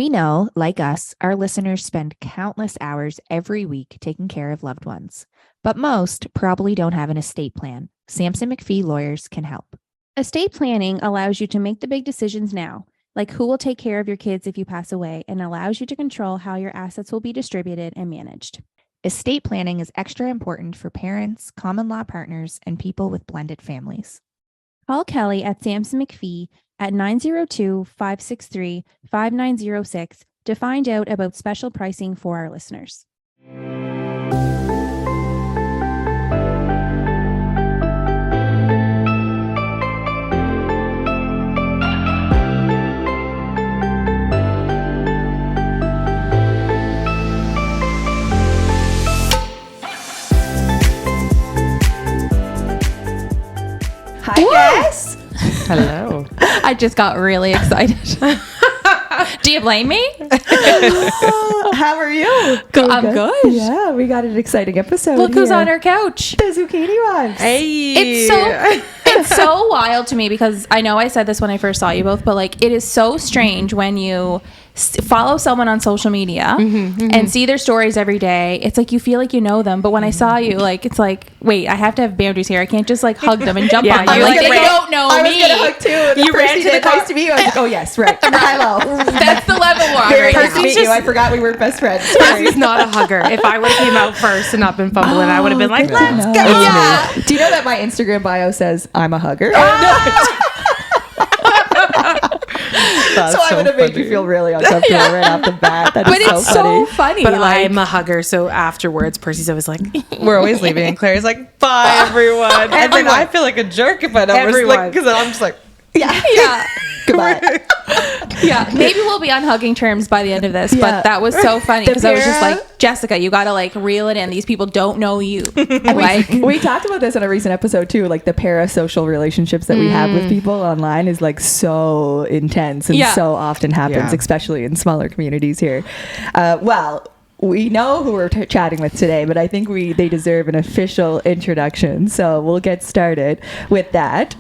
We know, like us, our listeners spend countless hours every week taking care of loved ones. But most probably don't have an estate plan. Sampson McPhee lawyers can help. Estate planning allows you to make the big decisions now, like who will take care of your kids if you pass away, and allows you to control how your assets will be distributed and managed. Estate planning is extra important for parents, common law partners, and people with blended families. Call Kelly at Sampson McPhee at 902-563-5906 to find out about special pricing for our listeners. Hi, guys. Hello. I just got really excited. Do you blame me? How are you? I'm good. Yeah, we got an exciting episode. Look who's here. on our couch. The Zucchini Wives. Hey. It's so wild to me because I know I said this when I first saw you both, but like it is so strange when you follow someone on social media and see their stories every day. It's like you feel like you know them, but when I saw you, like it's like, wait, I have to have boundaries here. I can't just like hug them and jump on them. you Like like they don't know I me. was gonna hug too. You ran to the car. Nice to meet you. I was like, oh yes, right. Hello. That's the level we're on Very right nice to now. meet you. I forgot we were best friends. Percy's not a hugger. If I would have came out first and not been fumbling, I would have been like, good to let's know. go. Yeah. Do you know that my Instagram bio says I'm a hugger? So I would have made you feel really uncomfortable right off the bat. That is But so it's funny. so funny. But like, I'm a hugger, so afterwards, Percy's always like, we're always leaving, and Claire's like, bye, everyone. And then I feel like a jerk if I don't, Everyone. because I'm just like, yeah. Goodbye. yeah, maybe we'll be on hugging terms by the end of this, Yeah. but that was so funny The because I was just para- like, Jessica, you got to like reel it in. These people don't know you. Like we talked about this in a recent episode too. Like the parasocial relationships that we have with people online is like so intense and Yeah. so often happens, especially in smaller communities here. Well, we know who we're chatting with today, but I think they deserve an official introduction. So we'll get started with that.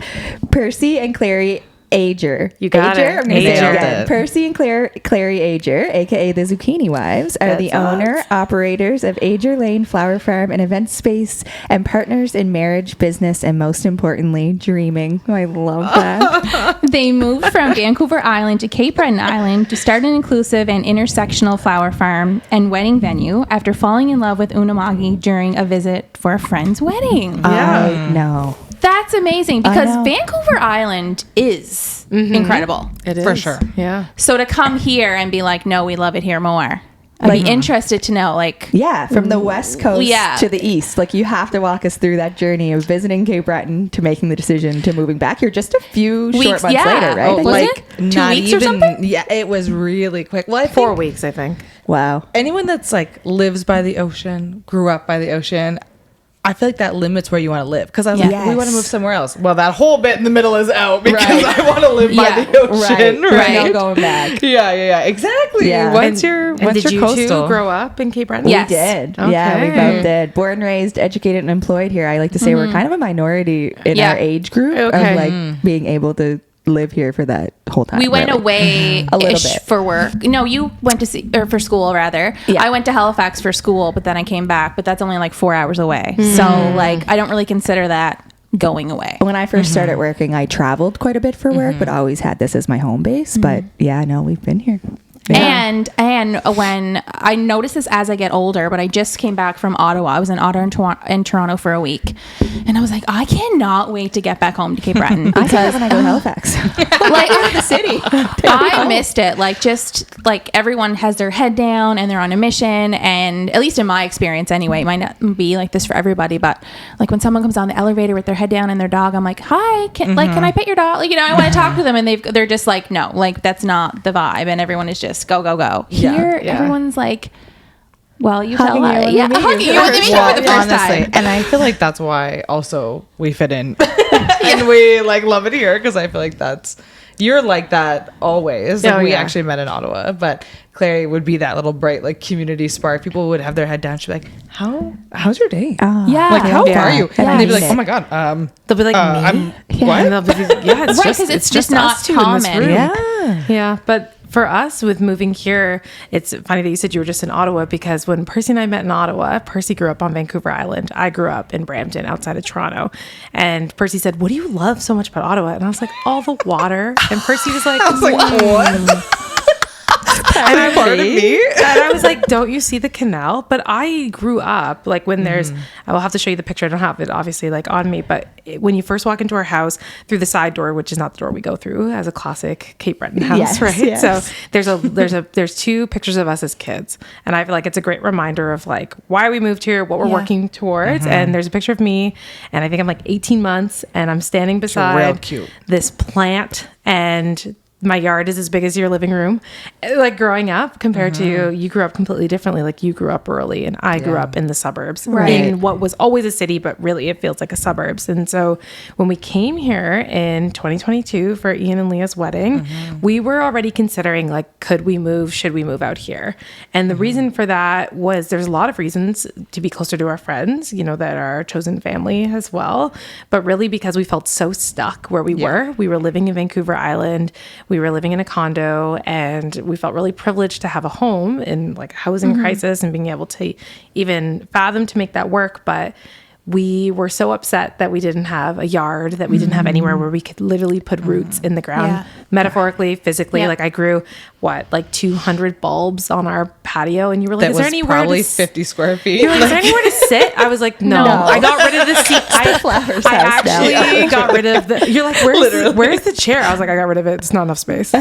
Percy and Clary Ager. You got Ager? it. I'm gonna say it Ager. again. Percy and Clary Ager, aka the Zucchini Wives, are the owner, operators of Ager Lane Flower Farm, an event space, and partners in marriage, business, and most importantly, dreaming. I love that. They moved from Vancouver Island to Cape Breton Island to start an inclusive and intersectional flower farm and wedding venue after falling in love with Unama'ki during a visit for a friend's wedding. I know. That's amazing because know. Vancouver Island is incredible. it is. For sure. Yeah. So to come here and be like, no, we love it here more. I'd be interested to know, like, Yeah, from the west coast Yeah. to the east. Like you have to walk us through that journey of visiting Cape Breton to making the decision to moving back here just a few short Weeks, months yeah. later, right? Oh, was Like, it? 2 weeks or something? Yeah, it was really quick. Well, I think 4 weeks, I think. wow. anyone that's like lives by the ocean, grew up by the ocean, I feel like that limits where you want to live. Because I was like, Yes. we want to move somewhere else. Well, that whole bit in the middle is out because Right. I want to live by Yeah. the ocean. Right. Right. No going back. Yeah. Exactly. Yeah. What's your did you coastal? two grow up in Cape Breton? Yes. We did. Yeah, we Okay. both did. Born, raised, educated, and employed here. I like to say we're kind of a minority in Yeah. our age group Okay. of like being able to live here for that whole time. we went really. away A little bit. for work. No, you went to see, or for school rather. Yeah. I went to Halifax for school, but then I came back, but that's only like 4 hours away. So like, I don't really consider that going away. When I first started working, I traveled quite a bit for work, but always had this as my home base. But yeah, no, we've been here. Yeah. And when I noticed this as I get older, but I just came back from Ottawa. I was in Ottawa and Toronto for a week, and I was like, I cannot wait to get back home to Cape Breton I think because when I go to Halifax. like out of the city, I missed it. Like just like everyone has their head down and they're on a mission, and at least in my experience anyway, it might not be like this for everybody, but like when someone comes down the elevator with their head down and their dog, I'm like, hi, can I pet your dog? Like, I want to talk to them, and they're just like, no, like that's not the vibe, and everyone is just go. Yeah, Here, yeah. everyone's like, well, you Hugging tell you us. when Yeah, we meet hugging you you when we meet you for the first honestly, time. and I feel like that's why also we fit in and we like love it here because I feel like you're like that always. Like, Oh, we yeah. actually met in Ottawa, but Clary would be that little bright like community spark. People would have their head down. She'd be like, how's your day? Yeah. Like, how Yeah. are you? Yeah. And they'd be like, Yeah. oh my God. They'll be like, I'm me? what? And they'll be, yeah, it's Right, just 'cause it's it's just us not two in this common. room. Yeah. Yeah, but For us, with moving here, it's funny that you said you were just in Ottawa, because when Percy and I met in Ottawa, Percy grew up on Vancouver Island. I grew up in Brampton outside of Toronto. And Percy said, what do you love so much about Ottawa? And I was like, all the water. And Percy was like, what? And I'm part of me. And I was like, don't you see the canal? But I grew up like when there's, I will have to show you the picture. I don't have it obviously like on me, but when you first walk into our house through the side door, which is not the door we go through as a classic Cape Breton house, right? Yes. So there's two pictures of us as kids. And I feel like it's a great reminder of like why we moved here, what we're working towards. And there's a picture of me, and I think I'm like 18 months, and I'm standing beside this plant, and my yard is as big as your living room, like growing up compared to you grew up completely differently. Like you grew up early and I grew up in the suburbs in what was always a city, but really it feels like a suburbs. And so when we came here in 2022 for Ian and Leah's wedding, we were already considering like, could we move? Should we move out here? And the reason for that was there's a lot of reasons to be closer to our friends, you know, that are our chosen family as well. But really because we felt so stuck where we were. We were living in Vancouver Island. We were living in a condo, and we felt really privileged to have a home in like a housing crisis and being able to even fathom to make that work. But we were so upset that we didn't have a yard, that we didn't have anywhere where we could literally put roots in the ground, metaphorically, physically. Like I grew like 200 bulbs on our patio, and you were like, that is there anywhere probably 50 square feet? You're like, is there anywhere to sit? I was like, no. I got rid of the seat. I actually got rid of the, you're like, where's the chair? I was like, I got rid of it. It's not enough space.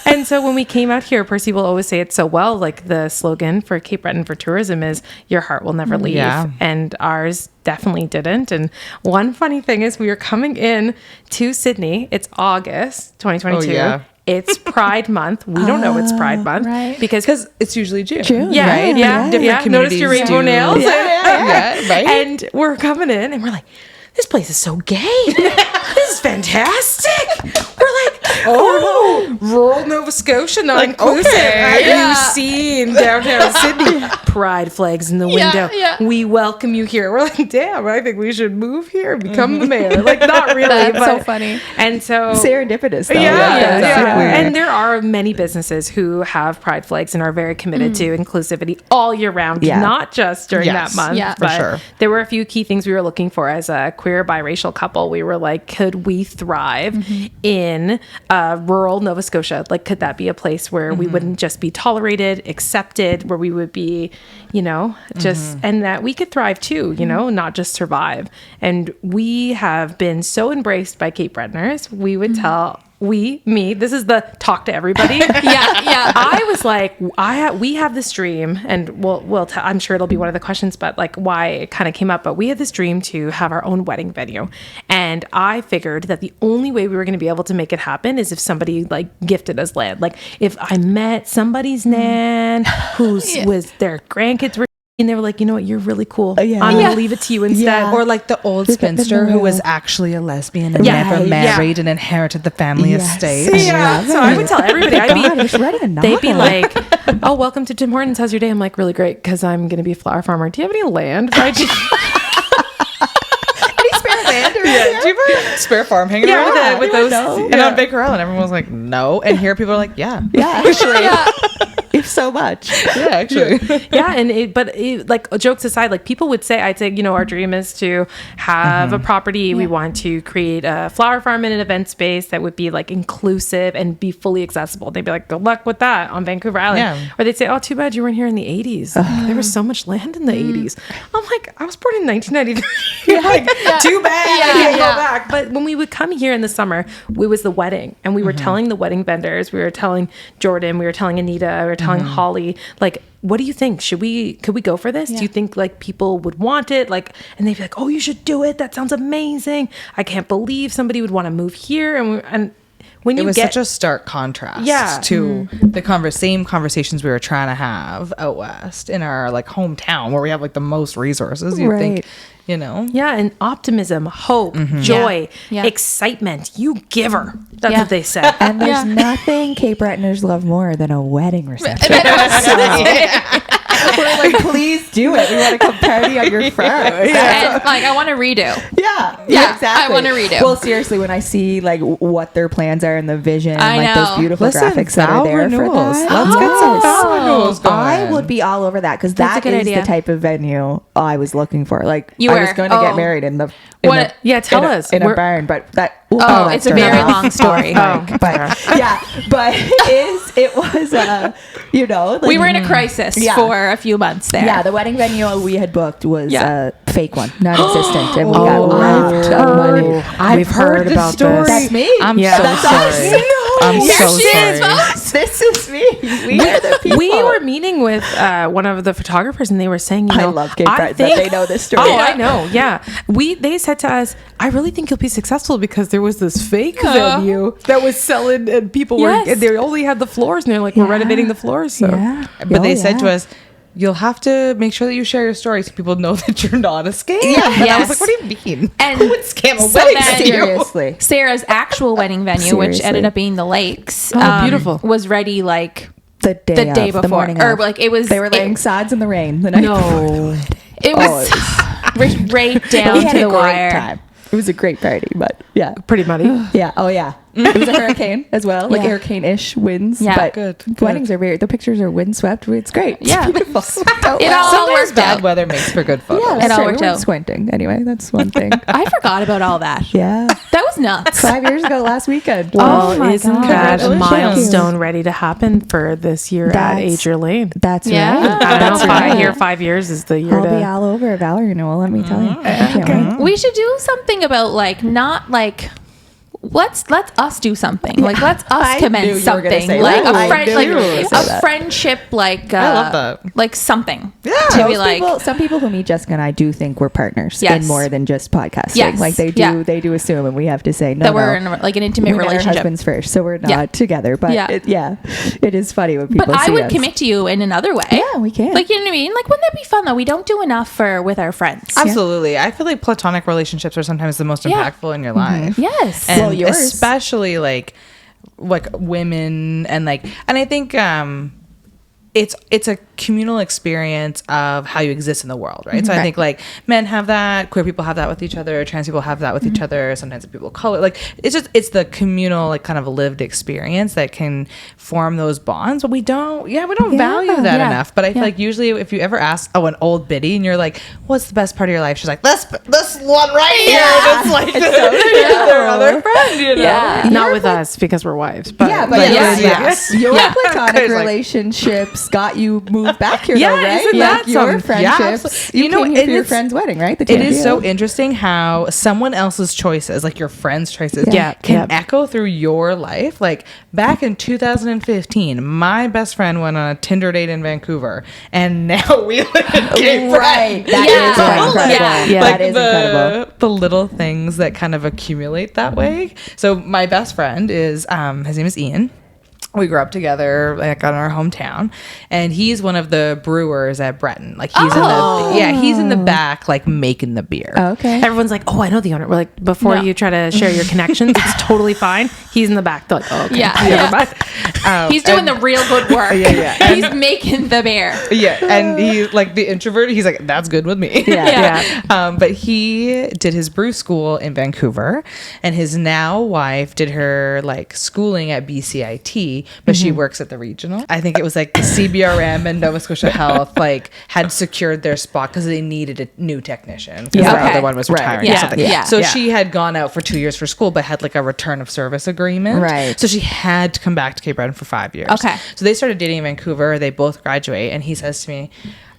And so when we came out here, Percy will always say it so well, like the slogan for Cape Breton for tourism is your heart will never leave. And ours definitely didn't. And one funny thing is we were coming in to Sydney. It's August 2022. It's Pride Month. We don't know it's Pride Month because it's usually June. Right? Different communities. Notice your rainbow nails. Right. And we're coming in and we're like, this place is so gay. This is fantastic. We're like, oh, rural Nova Scotia, not like, inclusive. Have you seen downtown Sydney? Pride flags in the window. We welcome you here. We're like, damn, I think we should move here and become the mayor. Like, not really. That's so funny. And so serendipitous, though. And there are many businesses who have pride flags and are very committed to inclusivity all year round, not just during that month. But there were a few key things we were looking for as a queer biracial couple. We were like, could we thrive in rural Nova Scotia? Like, could that be a place where we wouldn't just be tolerated, accepted, where we would be, you know, just, and that we could thrive too, you know, not just survive. And we have been so embraced by Cape Bretoners. We would tell, this is the talk to everybody. I was like, we have this dream, and I'm sure it'll be one of the questions, but like why it kind of came up, but we had this dream to have our own wedding venue. And I figured that the only way we were going to be able to make it happen is if somebody like gifted us land. Like if I met somebody's nan whose was their grandkids were, and they were like, you know what, you're really cool. I'm going to leave it to you instead. Or like the old spinster who was actually a lesbian and never married and inherited the family estate. So I would tell everybody, they'd be like, oh, welcome to Tim Hortons. How's your day? I'm like, really great, because I'm going to be a flower farmer. Do you have any land? Any spare land? Do you have a spare farm hanging around with those? And on Baker Island, everyone was like, no. And here people are like, actually. If so much. Actually. But like jokes aside, like people would say, I'd say, you know, our dream is to have a property. We want to create a flower farm in an event space that would be like inclusive and be fully accessible. They'd be like, good luck with that on Vancouver Island. Or they'd say, oh, too bad you weren't here in the 80s. There was so much land in the 80s. I'm like, I was born in 1993. Too bad. I can't go back. But when we would come here in the summer, it was the wedding, and we were telling the wedding vendors, we were telling Jordan, we were telling Anita, we were telling Holly, like, what do you think? Could we go for this? Do you think like people would want it? Like, and they'd be like, oh, you should do it. That sounds amazing. I can't believe somebody would want to move here. And when you such a stark contrast to the same conversations we were trying to have out west in our like hometown where we have like the most resources. You think, you know? Yeah, and optimism, hope, joy, excitement. You giver. That's what they said. And there's nothing Cape Bretoners love more than a wedding reception. We're like, please do it. We want to come party on your farm. And like, I want to redo. Yeah, exactly. I want to redo. Well, seriously, when I see like what their plans are and the vision, I like know. those beautiful graphics that are there for renewals. that. Let's get some vow renewals going. I would be all over that because That's a that good is idea. the type of venue I was looking for. Like, You I was were? going to get Oh. married in the What? Yeah, tell us. in a We're- barn, but that. It's a very long story. But yeah, but it was like, We were in a crisis Yeah. for a few months there. Yeah, the wedding venue we had booked was Yeah. a fake one, non-existent, and we got laughed of money. We've heard the about story. this. That's me. I'm Yeah. so That's sorry. us. I'm Here so she is, sorry. folks. This is me. We are the people. We were meeting with one of the photographers, and they were saying, you I know, love Cape Breton, that they know this story. Oh, I know. Yeah, they said to us, I really think you'll be successful because there was this fake venue that was selling, and people Yes. were. They only had the floors, and they're like, we're renovating the floors. So Yeah. But they Oh, said to yeah. us, you'll have to make sure that you share your story so people know that you're not a scam. Yeah. And I Yes. was like, what do you mean? And Who would scam a so wedding then- venue? Seriously. Sarah's actual wedding venue, which Seriously. ended up being the Lakes, beautiful. was ready like The day, the day of, before, the morning or of. like it was. They were laying sods in the rain the night before. It was right down We had to a the great wire. time. It was a great party, but yeah. pretty muddy. Yeah. Oh, yeah. It was a hurricane as well, like Yeah. hurricane-ish winds. Yeah. But Good. weddings are the pictures are windswept. It's great. It's Yeah. beautiful. It all Sometimes worked bad out. weather makes for good photos. Yeah, It that's all true. worked We weren't out. squinting. Anyway, that's one thing. I forgot about all that. Yeah. That was nuts. 5 years ago last weekend. Oh my isn't God. that a Congratulations. milestone ready to happen for this year at That's- Ager Lane? That's Yeah. right. I don't That's know. right. 5 years is the year I'll be to. all over a vow renewal, let me tell you. I can't wait. We should do something about like not like. Let's us do something. Like let's us I knew commence you were gonna something. say Like that. a I friend, knew like you were gonna say a that. friendship, like I love that. like something. Yeah. To be like, Some people who meet Jessica and I do think we're partners Yes. in more than just podcasting. Yes. Like Yeah. they do assume, and we have to say no. that we're no. in like an intimate We met our relationship. husbands first, so we're not Yeah. together. But Yeah. it is funny when people. But I see would us. commit to you in another way. Yeah, we can. Like, you know what I mean? Like, wouldn't that be fun though? We don't do enough with our friends. Absolutely. I feel like platonic relationships are sometimes the most Yeah. impactful in your life. Yes. And Well, yours. especially like women and I think it's a communal experience of how you exist in the world, right? So I think like men have that, queer people have that with each other, trans people have that with each other, sometimes people of color, like it's the communal like kind of lived experience that can form those bonds, but we don't value that Yeah. enough. But I feel like usually if you ever ask an old biddy and you're like, what's the best part of your life, she's like, this one right here. And it's like their other friend, you know? Yeah. Not with us because we're wives. But Yeah, but yes. your Yeah. platonic It's like- relationships got you moved back here, Yeah, though, right? isn't Like that your some- friendships. Yeah, You know, and for your it's- friend's wedding, right? The two It of is you. so interesting how someone else's choices, like your friend's choices, Yeah. can Yeah. echo through your life. Like back in 2015, my best friend went on a Tinder date in Vancouver, and now we live in Cape Right. Breton. That Yeah. is quite incredible. Yeah. Yeah. That is incredible. The little things that kind of accumulate that way. So my best friend is his name is Ian. We grew up together, like in our hometown, and he's one of the brewers at Breton. Like he's in the back, like making the beer. Okay. everyone's like, oh, I know the owner. We're like, before No. you try to share your connections, it's totally fine. He's in the back. They're like, oh, okay. Yeah. Never mind. He's doing the real good work. Yeah. He's making the beer. Yeah, and he like the introvert. He's like, that's good with me. Yeah. But he did his brew school in Vancouver, and his now wife did her like schooling at BCIT, but she works at the regional. I think it was like the CBRM and Nova Scotia Health like had secured their spot because they needed a new technician because Yeah. the Okay. other one was retiring Yeah. or something. Yeah. So Yeah. she had gone out for 2 years for school, but had like a return of service agreement. Right. So she had to come back to Cape Breton for 5 years. Okay. So they started dating in Vancouver. They both graduate, and he says to me,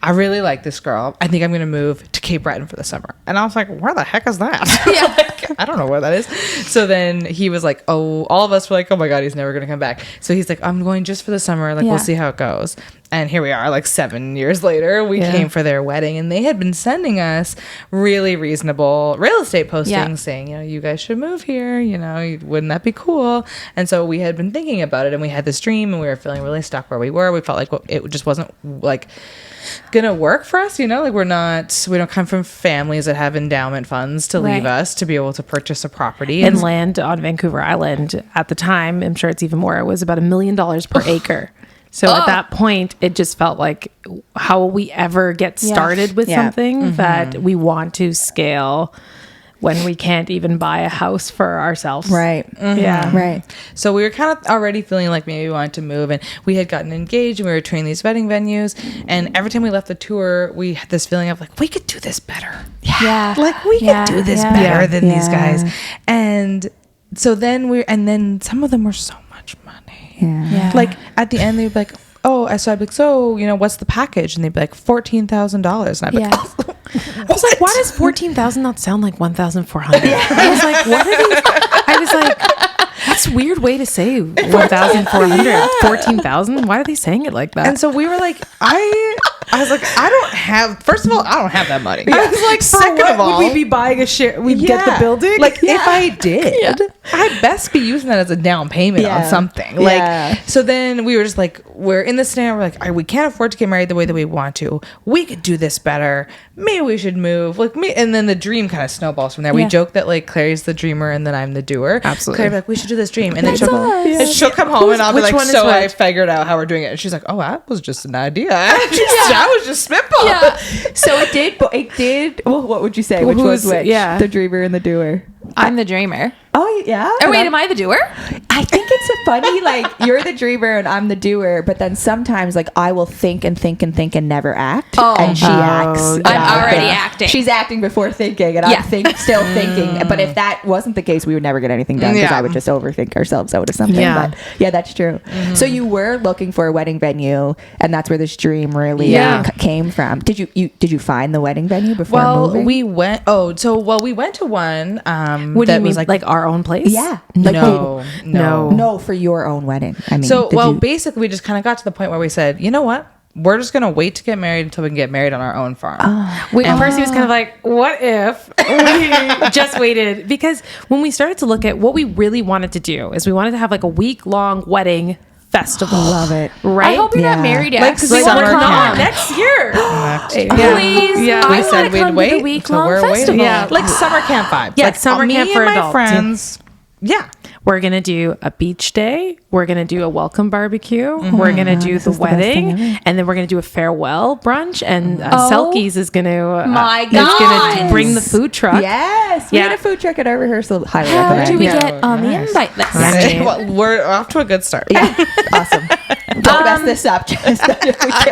I really like this girl. I think I'm going to move to Cape Breton for the summer. And I was like, where the heck is that? Yeah. Like, I don't know where that is. So then he was like, oh, all of us were like, oh my God, he's never going to come back. So he's like, I'm going just for the summer. Like, Yeah. we'll see how it goes. And here we are, like 7 years later, we Yeah. came for their wedding, and they had been sending us really reasonable real estate postings Yeah. saying, you know, you guys should move here. You know, wouldn't that be cool? And so we had been thinking about it, and we had this dream, and we were feeling really stuck where we were. We felt like it just wasn't like gonna work for us, you know, like we don't come from families that have endowment funds to leave Right. us to be able to purchase a property. And land on Vancouver Island at the time, I'm sure it's even more, it was about $1 million per acre. So at that point, it just felt like, how will we ever get started with something that we want to scale when we can't even buy a house for ourselves? Right. Yeah. Right. So we were kind of already feeling like maybe we wanted to move, and we had gotten engaged and we were touring these wedding venues. And every time we left the tour, we had this feeling of like, we could do this better. Yeah. Like we could do this better than these guys. And so then some of them were so much money. Yeah. Like at the end, they'd be like, oh, so I'd be like, so, what's the package? And they'd be like, $14,000. And I'd be like, oh. I was like, why does 14,000 not sound like 1,400? I was like, what are these? I was like, that's a weird way to say 1,400. 14,000? Why are they saying it like that? And so we were like, I was like, first of all, I don't have that money. Yeah. I was like, second of all, would we be buying a share? We'd get the building? Like, if I did, I'd best be using that as a down payment on something. Like, so then we were just like, we're in this scenario, we're like, we can't afford to get married the way that we want to. We could do this better. Maybe we should move. And then the dream kind of snowballs from there. We joke that like Clary's the dreamer and then I'm the doer. Absolutely. Clary'd be like, we should do this dream. And then she'll come home and I'll be like, so I figured out how we're doing it. And she's like, oh, that was just an idea. That was just spitball. Yeah. So it did. Well, what would you say? Which was which? Yeah. The dreamer and the doer. I'm the dreamer. Oh yeah. Oh wait, am I the doer? I think it's a funny, like, you're the dreamer and I'm the doer, but then sometimes like I will think and think and think and never act. And she acts. I'm already acting. She's acting before thinking, and I'm still thinking. But if that wasn't the case, we would never get anything done because I would just overthink ourselves out of something. Yeah. But yeah, that's true. So you were looking for a wedding venue, and that's where this dream really came from. Did you find the wedding venue before moving? We went. We went to one. What do you mean? Like our own place? Yeah. No, Like, no. No, for your own wedding. I mean, So, basically, we just kind of got to the point where we said, you know what? We're just going to wait to get married until we can get married on our own farm. And Percy was kind of like, what if we just waited? Because when we started to look at what we really wanted to do is we wanted to have like a week-long wedding festival. Love it. Right? I hope you're not married yet. Like summer camp. Next year. Please. Yeah. I We said we'd wait until week-long we're festival. waiting. Yeah. Like summer camp vibes. Yeah, like summer me camp and for my adults. friends. Yeah. We're going to do a beach day. We're going to do a welcome barbecue. We're going to do the wedding. And then we're going to do a farewell brunch. And Selkies is going to My is going God. to bring the food truck. Yes. We had a food truck at our rehearsal. Highly How recommend. do we get on the invite list? Well, we're off to a good start. Yeah. Awesome. Don't mess this up. Just,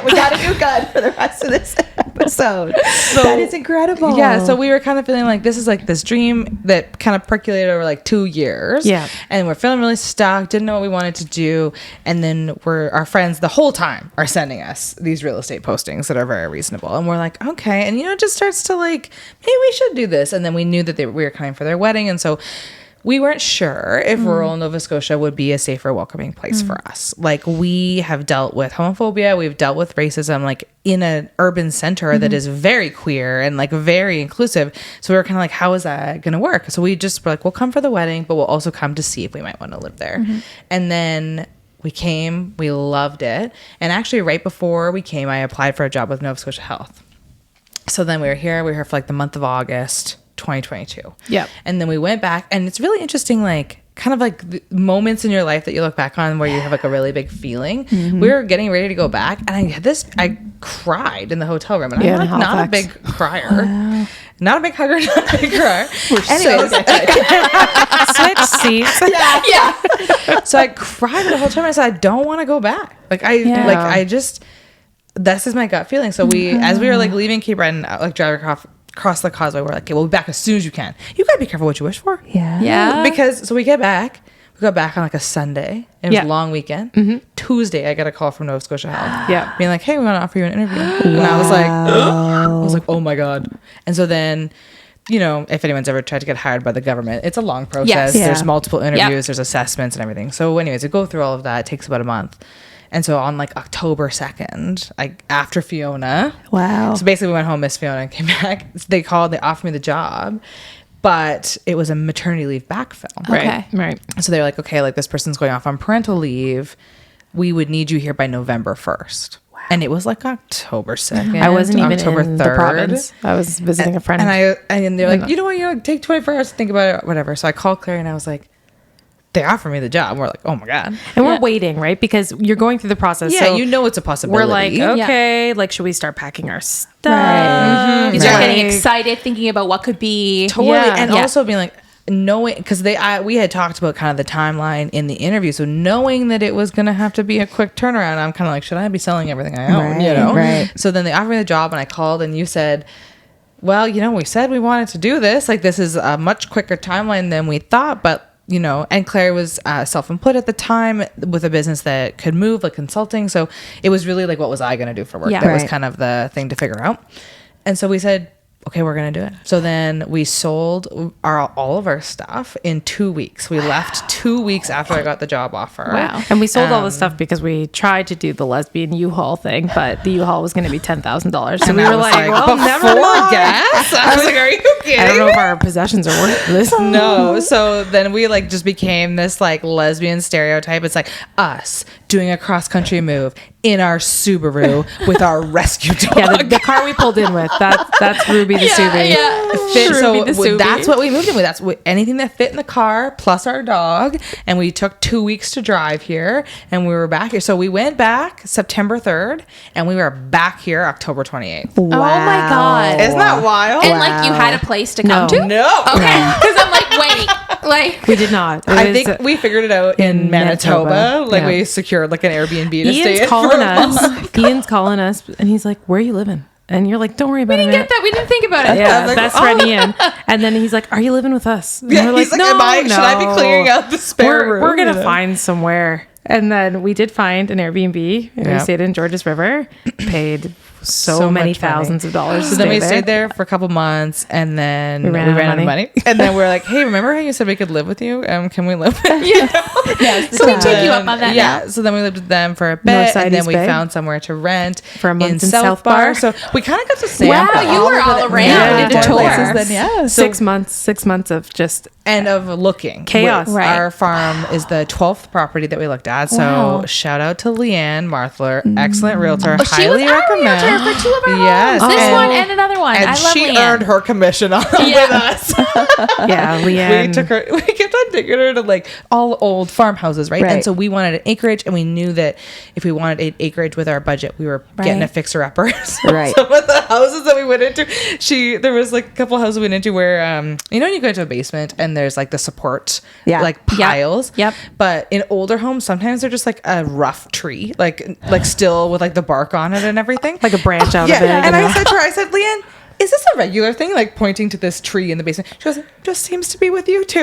we got to do good for the rest of this episode. That is incredible. Yeah, so we were kind of feeling like this is like this dream that kind of percolated over like 2 years. Yeah. And we're feeling really stuck, didn't know what we wanted to do. And then our friends the whole time are sending us these real estate postings that are very reasonable. And we're like, okay. And it just starts to like, maybe we should do this. And then we knew that we were coming for their wedding. And so we weren't sure if rural Nova Scotia would be a safer, welcoming place for us. Like, we have dealt with homophobia, we've dealt with racism, like in an urban center that is very queer and like very inclusive. So we were kind of like, how is that going to work? So we just were like, we'll come for the wedding, but we'll also come to see if we might want to live there. And then we came, we loved it. And actually, right before we came, I applied for a job with Nova Scotia Health. So then we were here for like the month of August 2022. Yep. And then we went back, and it's really interesting, like kind of like the moments in your life that you look back on where you have like a really big feeling. We were getting ready to go back, and I cried in the hotel room, and I'm like not a big crier. Not a big hugger, not a big crier. Anyways, Switch seats. Yeah. so I cried the whole time. I said, I don't want to go back. This is my gut feeling. So as we were like leaving Cape Breton, like driving across the causeway, we're like, okay, we'll be back as soon as you can. You gotta be careful what you wish for. Yeah. Because we got back on like a Sunday. It was a long weekend. Tuesday, I got a call from Nova Scotia Health. Being like, hey, we want to offer you an interview. And I was like, oh my God. And so then, if anyone's ever tried to get hired by the government, it's a long process. Yes. Yeah. There's multiple interviews, there's assessments and everything. So anyways, we go through all of that. It takes about a month. And so on like October 2nd, after Fiona. Wow. So basically we went home, missed Fiona, and came back. They offered me the job, but it was a maternity leave backfill. Okay. Right. So they're like, okay, like this person's going off on parental leave. We would need you here by November 1st. Wow. And it was like October 2nd. I wasn't even October in the province. I was visiting a friend. And they're like, you know what, take 24 hours to think about it, whatever. So I called Clary and I was like, they offer me the job. We're like, oh my God. And we're waiting, right? Because you're going through the process. Yeah, so you know it's a possibility. we're like, okay, like, should we start packing our stuff? Right. You start getting excited, thinking about what could be. Totally. Yeah. And Yeah. also being like, knowing, because we had talked about kind of the timeline in the interview, so knowing that it was going to have to be a quick turnaround, I'm kind of like, should I be selling everything I own? Right. So then they offered me the job, and I called, and you said, well, we said we wanted to do this, like, this is a much quicker timeline than we thought, but and Claire was self-employed at the time with a business that could move, like consulting, so it was really like, what was I going to do for work? Yeah. That was Right. kind of the thing to figure out. And so we said, okay, we're going to do it. So then we sold all of our stuff in 2 weeks. We left 2 weeks after I got the job offer. Wow. And we sold all the stuff because we tried to do the lesbian U-Haul thing, but the U-Haul was going to be $10,000. So And we I were was like, well, never before mind. gas? I was like, are you kidding? I don't know if our possessions are worth this. No. So then we like just became this like lesbian stereotype. It's like us doing a cross-country move in our Subaru with our rescue dog. Yeah, the car we pulled in with, that's Ruby the Subi. Fit, so Ruby the Subi. that's what we moved in with. That's anything that fit in the car plus our dog. And we took 2 weeks to drive here, and we were back here. So we went back September 3rd, and we were back here October 28th. Oh my God. Isn't that wild? And like you had a place to come to? No. Okay. Because I'm like, wait, like We did not. It I was- think we figured it out in Manitoba. Manitoba. Like Yeah. we secured like an Airbnb to stay Ian's in. calling us. Ian's calling us, and he's like, "Where are you living?" And you're like, "Don't worry about it." we didn't get that. We didn't think about it. Yeah, like, best friend Ian. And then he's like, "Are you living with us?" And Yeah, we're he's like, should I be clearing out the spare room? We're gonna find somewhere. And then we did find an Airbnb. And we Yep. stayed in Georges River. Paid so So many much money. thousands of dollars. So to then stay we stayed there for a couple months, and then we ran out of money. And then we're like, "Hey, remember how you said we could live with you? Can we live with you?" Yes, So we take you up on that Yeah. now. So then we lived with them for a bit, and then we Bay. found somewhere to rent For a month in South South Bar. Bar. So we kind of got to sample. Wow, you were all around. Yeah, You did a more tour. places than yeah. 6 months. 6 months of just and of looking. Chaos. Right. Our farm is the 12th property that we looked at. So Wow. shout out to Leanne Marthler, excellent realtor. Oh, she highly was our recommend. realtor for 2 of our Yes. homes. This And- one and another one. And I love she Leanne. earned her commission on with us. yeah, Leanne. We took her. We kept on taking her to like all old farmhouses, right? Right. And so we wanted an acreage, and we knew that if we wanted an acreage with our budget, we were getting a Right. fixer upper. So Right. some of the houses that we went into, there was like a couple houses we went into where when you go into a basement and there's like the support, Yeah. like piles. Yep. But in older homes, sometimes they're just like a rough tree, like still with like the bark on it and everything. like a branch out Yeah, of it. and you know? I said to her, Leanne, is this a regular thing? Like pointing to this tree in the basement. She goes, it just seems to be with you too.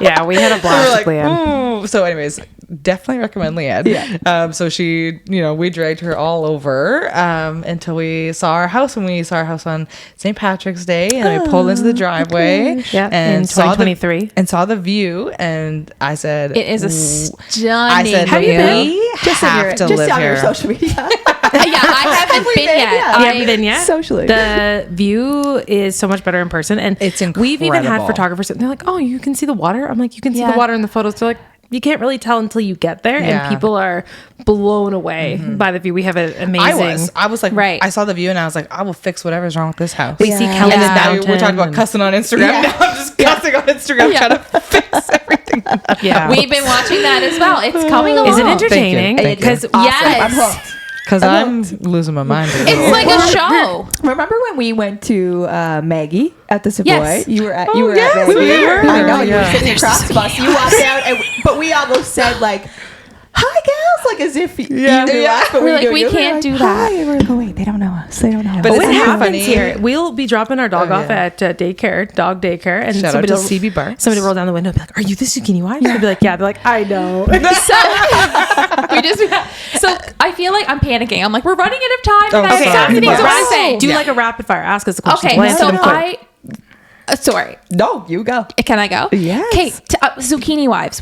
Yeah, we had a We're blast like, with Leanne. ooh. So anyways, definitely recommend Leanne. Yeah. So she, we dragged her all over until we saw our house, and we saw our house on St. Patrick's Day, and we pulled into the driveway Yeah, and in saw 2023. saw the view, and I said, It is a stunning. I said, Have you been? we Just in your, have to just live on your here. social media. yeah, I haven't been been? yet. Yeah. You haven't been yet? Socially. The view is so much better in person. And It's we've even had incredible. photographers, and they're like, "Oh, you can see the water?" I'm like, "You can see Yeah. the water in the photos." They're like, "You can't really tell until you get there." Yeah. And people are blown away by the view. We have an amazing... I was like, Right. I saw the view, and I was like, I will fix whatever's wrong with this house. We see Yeah. Kelly's And then now Mountain. we're talking about and- cussing on Instagram. Yeah. Now I'm just cussing on Instagram, Yeah. trying to fix everything. Yeah. We've been watching that as well. It's coming along. Is it entertaining? Thank you. Because Awesome. Yes. I'm hooked. Because I'm losing my mind. It's like a show. Remember when we went to Maggie at the Savoy? Yes. You were at yes, Maggie. we were. I know you Yeah. were sitting across from us. You walked out, but we almost said like, "Hi, gals," like as if you knew us, but We're like, knew we you. can't do that. Hi. And we're like, "Oh wait, they don't know us. They don't know." But us." it's it really happens funny. here. We'll be dropping our dog Oh, off yeah. at dog daycare, and Shout out somebody to will- CB Barks. Somebody will roll down the window and be like, "Are you the Zucchini Wives?" I'll be like, "Yeah." They're like, "I know." So I feel like I'm panicking. I'm like, we're running out of time, and Oh, I have so sorry. many things I want to say. Do like a rapid fire. Ask us a question. Okay, We'll answer so them quick. sorry. No, you go. Can I go? Yes. Okay, zucchini wives.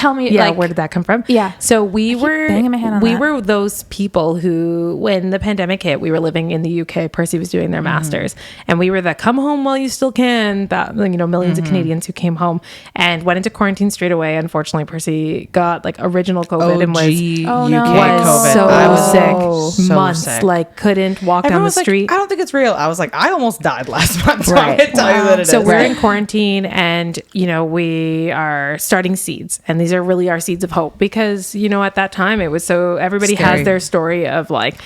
tell me, Yeah, like, where did that come from? Yeah. So keep banging my hand on we that. were those people who, when the pandemic hit, we were living in the UK. Percy was doing their masters, and we were the come home while you still can. That, you know, millions of Canadians who came home and went into quarantine straight away. Unfortunately, Percy got like original COVID and was UK COVID. so I was sick, so months, sick. like couldn't walk Everyone down the was like, street. I don't think it's real. I was like, I almost died last month. So Right. I can tell you that it is. So we're in quarantine, and you know, we are starting seeds, and these are really our seeds of hope, because you know, at that time it was so everybody Scary. has their story of like,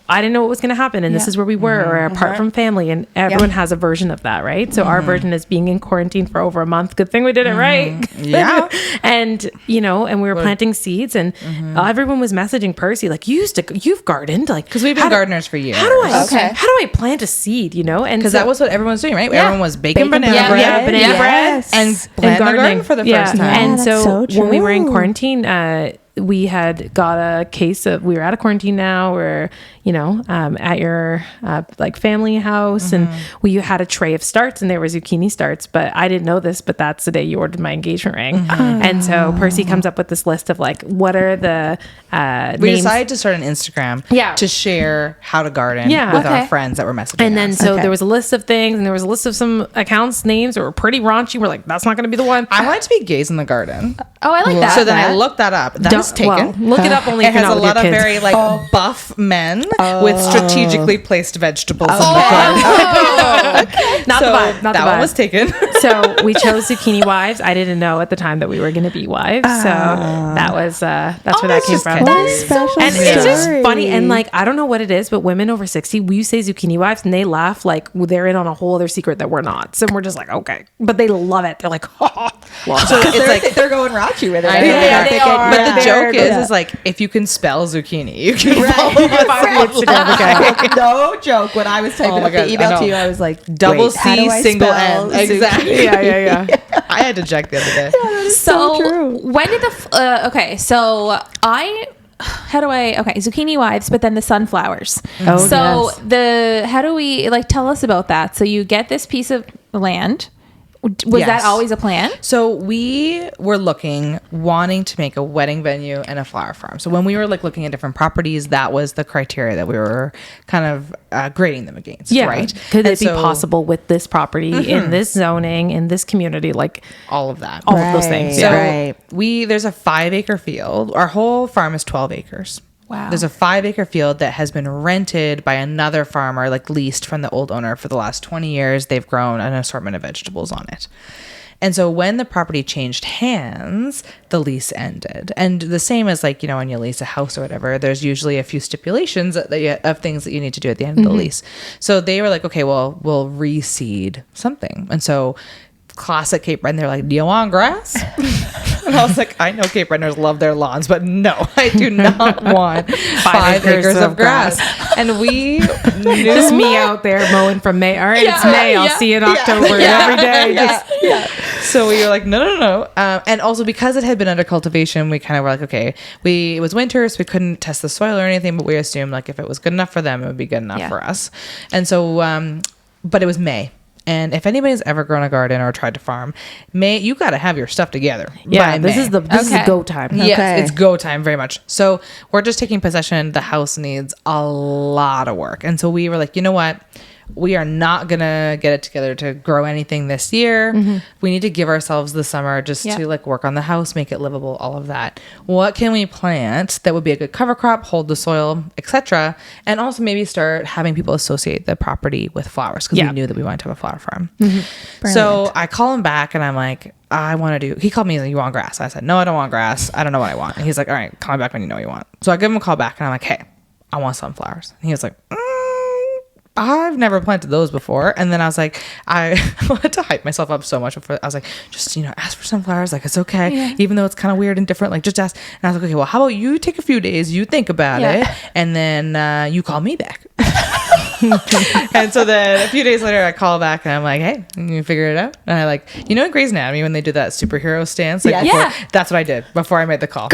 I didn't know what was going to happen, and this is where we were, or apart from family, and everyone has a version of that, right? So our version is being in quarantine for over a month. Good thing we did it right. Yeah. And you know, and we were planting seeds, and everyone was messaging Percy like, you've gardened, like, because we've been gardeners for years. how do I plant a seed, you know? And Because that was what everyone was doing, right? Yeah. Everyone was baking Baking banana bread. yeah, banana bread And planting a garden for the first time. And that's so, so when we were in true. quarantine, we had got a case of, we were out of quarantine now, we're, you know, at your like family house, and we had a tray of starts, and there were zucchini starts, but I didn't know this, but that's the day you ordered my engagement ring. And so Percy comes up with this list of like, what are the We names? decided to start an Instagram to share how to garden with our friends that were messaging And then us. so there was a list of things, and there was a list of some accounts names that were pretty raunchy. We're like, that's not going to be the one. I wanted to be gays in the garden. Oh, I like that. So then I looked that up. That's taken. Well, look it up only It if you're has not a with your lot of kids. very like buff men with strategically placed vegetables in the garden. Not the vibe. Not that the one vibe. was taken. So we chose Zucchini Wives. I didn't know at the time that we were going to be wives. So that was that's where that came from. What a special And it's just story. funny, and like, I don't know what it is, but women over 60, we say zucchini wives, and they laugh like they're in on a whole other secret that we're not. So we're just like, okay, but they love it. They're like, oh. So it's like they're going raunchy with it. I know, Yeah, they are. But the joke Yeah. is like if you can spell zucchini, you can follow You can find the Instagram account. No joke. When I was typing Oh my up God, the email I to know. you, I was like, double wait, how do C I single spell N. Exactly. Yeah. I had to check the other day. So when did the okay? So zucchini wives, but then the sunflowers. Oh, so yes. how do we like tell us about that? So you get this piece of land. Was that Yes. always a plan? So we were wanting to make a wedding venue and a flower farm. So when we were like looking at different properties, that was the criteria that we were kind of grading them against. Yeah. Right. Could And it be so possible with this property in this zoning, in this community, like all of that. all of those things? So Yeah. there's a 5-acre field. Our whole farm is 12 acres. Wow. There's a 5-acre field that has been rented by another farmer, like leased from the old owner for the last 20 years. They've grown an assortment of vegetables on it. And so when the property changed hands, the lease ended. And the same as like, you know, when you lease a house or whatever, there's usually a few stipulations of things that you need to do at the end of the lease. So they were like, okay, well, we'll reseed something. And so classic Cape Breton, they're like, do you want grass? And I was like, I know Cape Bretoners love their lawns, but no, I do not want 5 acres of grass. And we knew Just me out there mowing from May. All right, it's May. I'll see you in October every day. So we were like, no. And also because it had been under cultivation, we kind of were like, okay, it was winter, so we couldn't test the soil or anything, but we assumed like if it was good enough for them, it would be good enough for us. And so, but it was May. And if anybody's ever grown a garden or tried to farm, you got to have your stuff together. Yeah, by this May. is the go time. Yes, it's go time very much. So we're just taking possession. The house needs a lot of work. And so we were like, you know what? We are not going to get it together to grow anything this year. We need to give ourselves the summer just to like work on the house, make it livable, all of that. What can we plant that would be a good cover crop, hold the soil, etc. And also maybe start having people associate the property with flowers because we knew that we wanted to have a flower farm. So I call him back and I'm like, he called me like, you want grass? I said, no, I don't want grass. I don't know what I want. And he's like, all right, call me back when you know what you want. So I give him a call back and I'm like, hey, I want sunflowers. And he was like, I've never planted those before. And then I was like, I wanted to hype myself up so much before. I was like, just, ask for sunflowers. Like, it's okay. Even though it's kind of weird and different, like just ask. And I was like, okay, well, how about you take a few days, you think about it, and then you call me back. And so then a few days later I call back and I'm like, hey, you figure it out? And I like, in Grey's Anatomy when they do that superhero stance, like that's what I did before I made the call.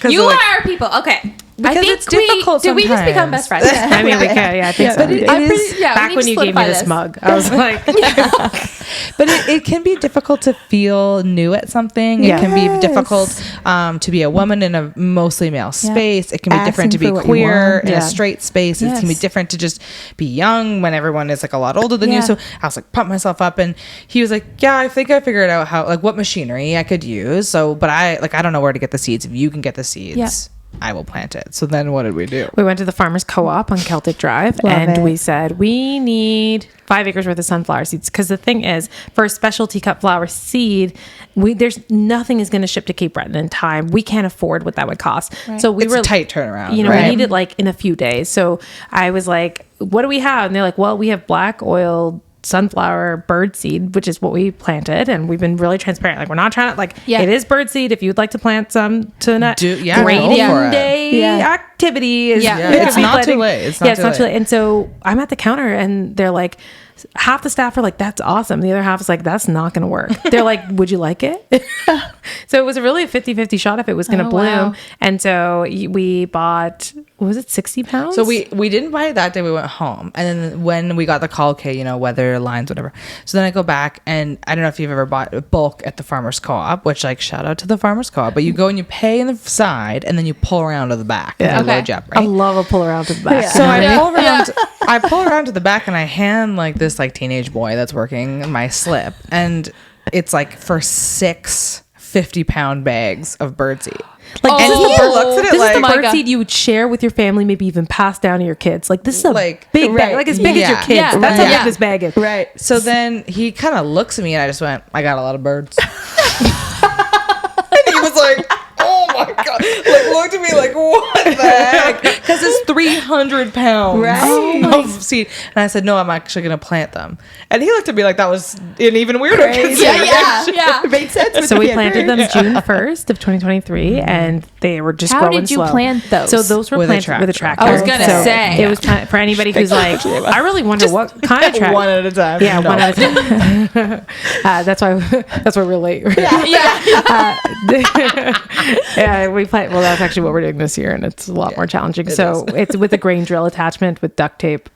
You are people. Okay. I think it's difficult did we just become sometimes. best friends? I mean, we can. Yeah, I think so. But it I'm is- pretty- yeah, we Back need when to you gave me solidify this this. mug, I was like, But it can be difficult to feel new at something. Yeah. It can be difficult to be a woman in a mostly male space. It can be different to Asking be for what you queer want. in Yeah. a straight space. It can be Yes. different to just be young when everyone is like a lot older than you. Yeah. So I was like, pump myself up, and he was like, yeah, I think I figured out how, like, what machinery I could use. So, but I don't know where to get the seeds. If you can get the seeds, Yeah. I will plant it. So then what did we do? we went to the farmer's co-op on Celtic Drive, Love and it. we said we need 5 acres worth of sunflower seeds, because the thing is, for a specialty cut flower seed, there's nothing is going to ship to Cape Breton in time. We can't afford what that would cost. So we It's were a tight turnaround. you know, right? we need it like in a few days. So I was like, what do we have? And they're like, well, we have black oil sunflower bird seed, which is what we planted. And we've been really transparent. Like, we're not trying to, like, Yeah. it is bird seed. If you'd like to plant some to go grading for it. day Yeah. activity is, Yeah. Yeah, it's we not planting- too late. It's yeah, not it's too not too late. late. And so I'm at the counter, and they're like, half the staff are like, that's awesome. The other half is like, that's not going to work. They're like, would you like it? So it was really a 50-50 shot if it was going to Oh, bloom. wow. And so we bought, what was it, 60 pounds? So we didn't buy it that day. We went home, and then when we got the call, okay, you know, weather lines, whatever. So then I go back, and I don't know if you've ever bought a bulk at the farmers co-op, which, like, shout out to the farmers co-op. But you go and you pay in the side, and then you pull around to the back. Yeah. And they Okay. load you up, I right? love a pull around to the back. So I Yeah. pull around. I pull around to the back, and I hand, like, this, like, teenage boy that's working my slip, and it's like for 6 50-pound bags of birdseed. Like, Oh, this is the he bird, looks at it this is the like- bird seed you would share with your family, maybe even pass down to your kids. Like, this is a Like, big bag, right. like as big as your Yeah. kids. Yeah, That's how right. big this bag is. Right. So then he kind of looks at me, and I just went, I got a lot of birds. And he was like, oh my God. Like, looked at me like, what the heck? Because it's 300 pounds Right. of seed. And I said, no, I'm actually going to plant them. And he looked at me like that was an even weirder Crazy. consideration. Yeah. It makes sense. with So we the planted bird. them June 1st of 2023, and they were just How growing did you slow. plant those? So those were With a planted with a tractor. tractor. I was gonna So say. it was for anybody who's like, I really wonder what kind of tractor. One at a time. Yeah, No. one at a time. That's why we're late. Yeah, we plant. Well, that's actually what we're doing this year, and it's a lot more challenging. So it's with a grain drill attachment with duct tape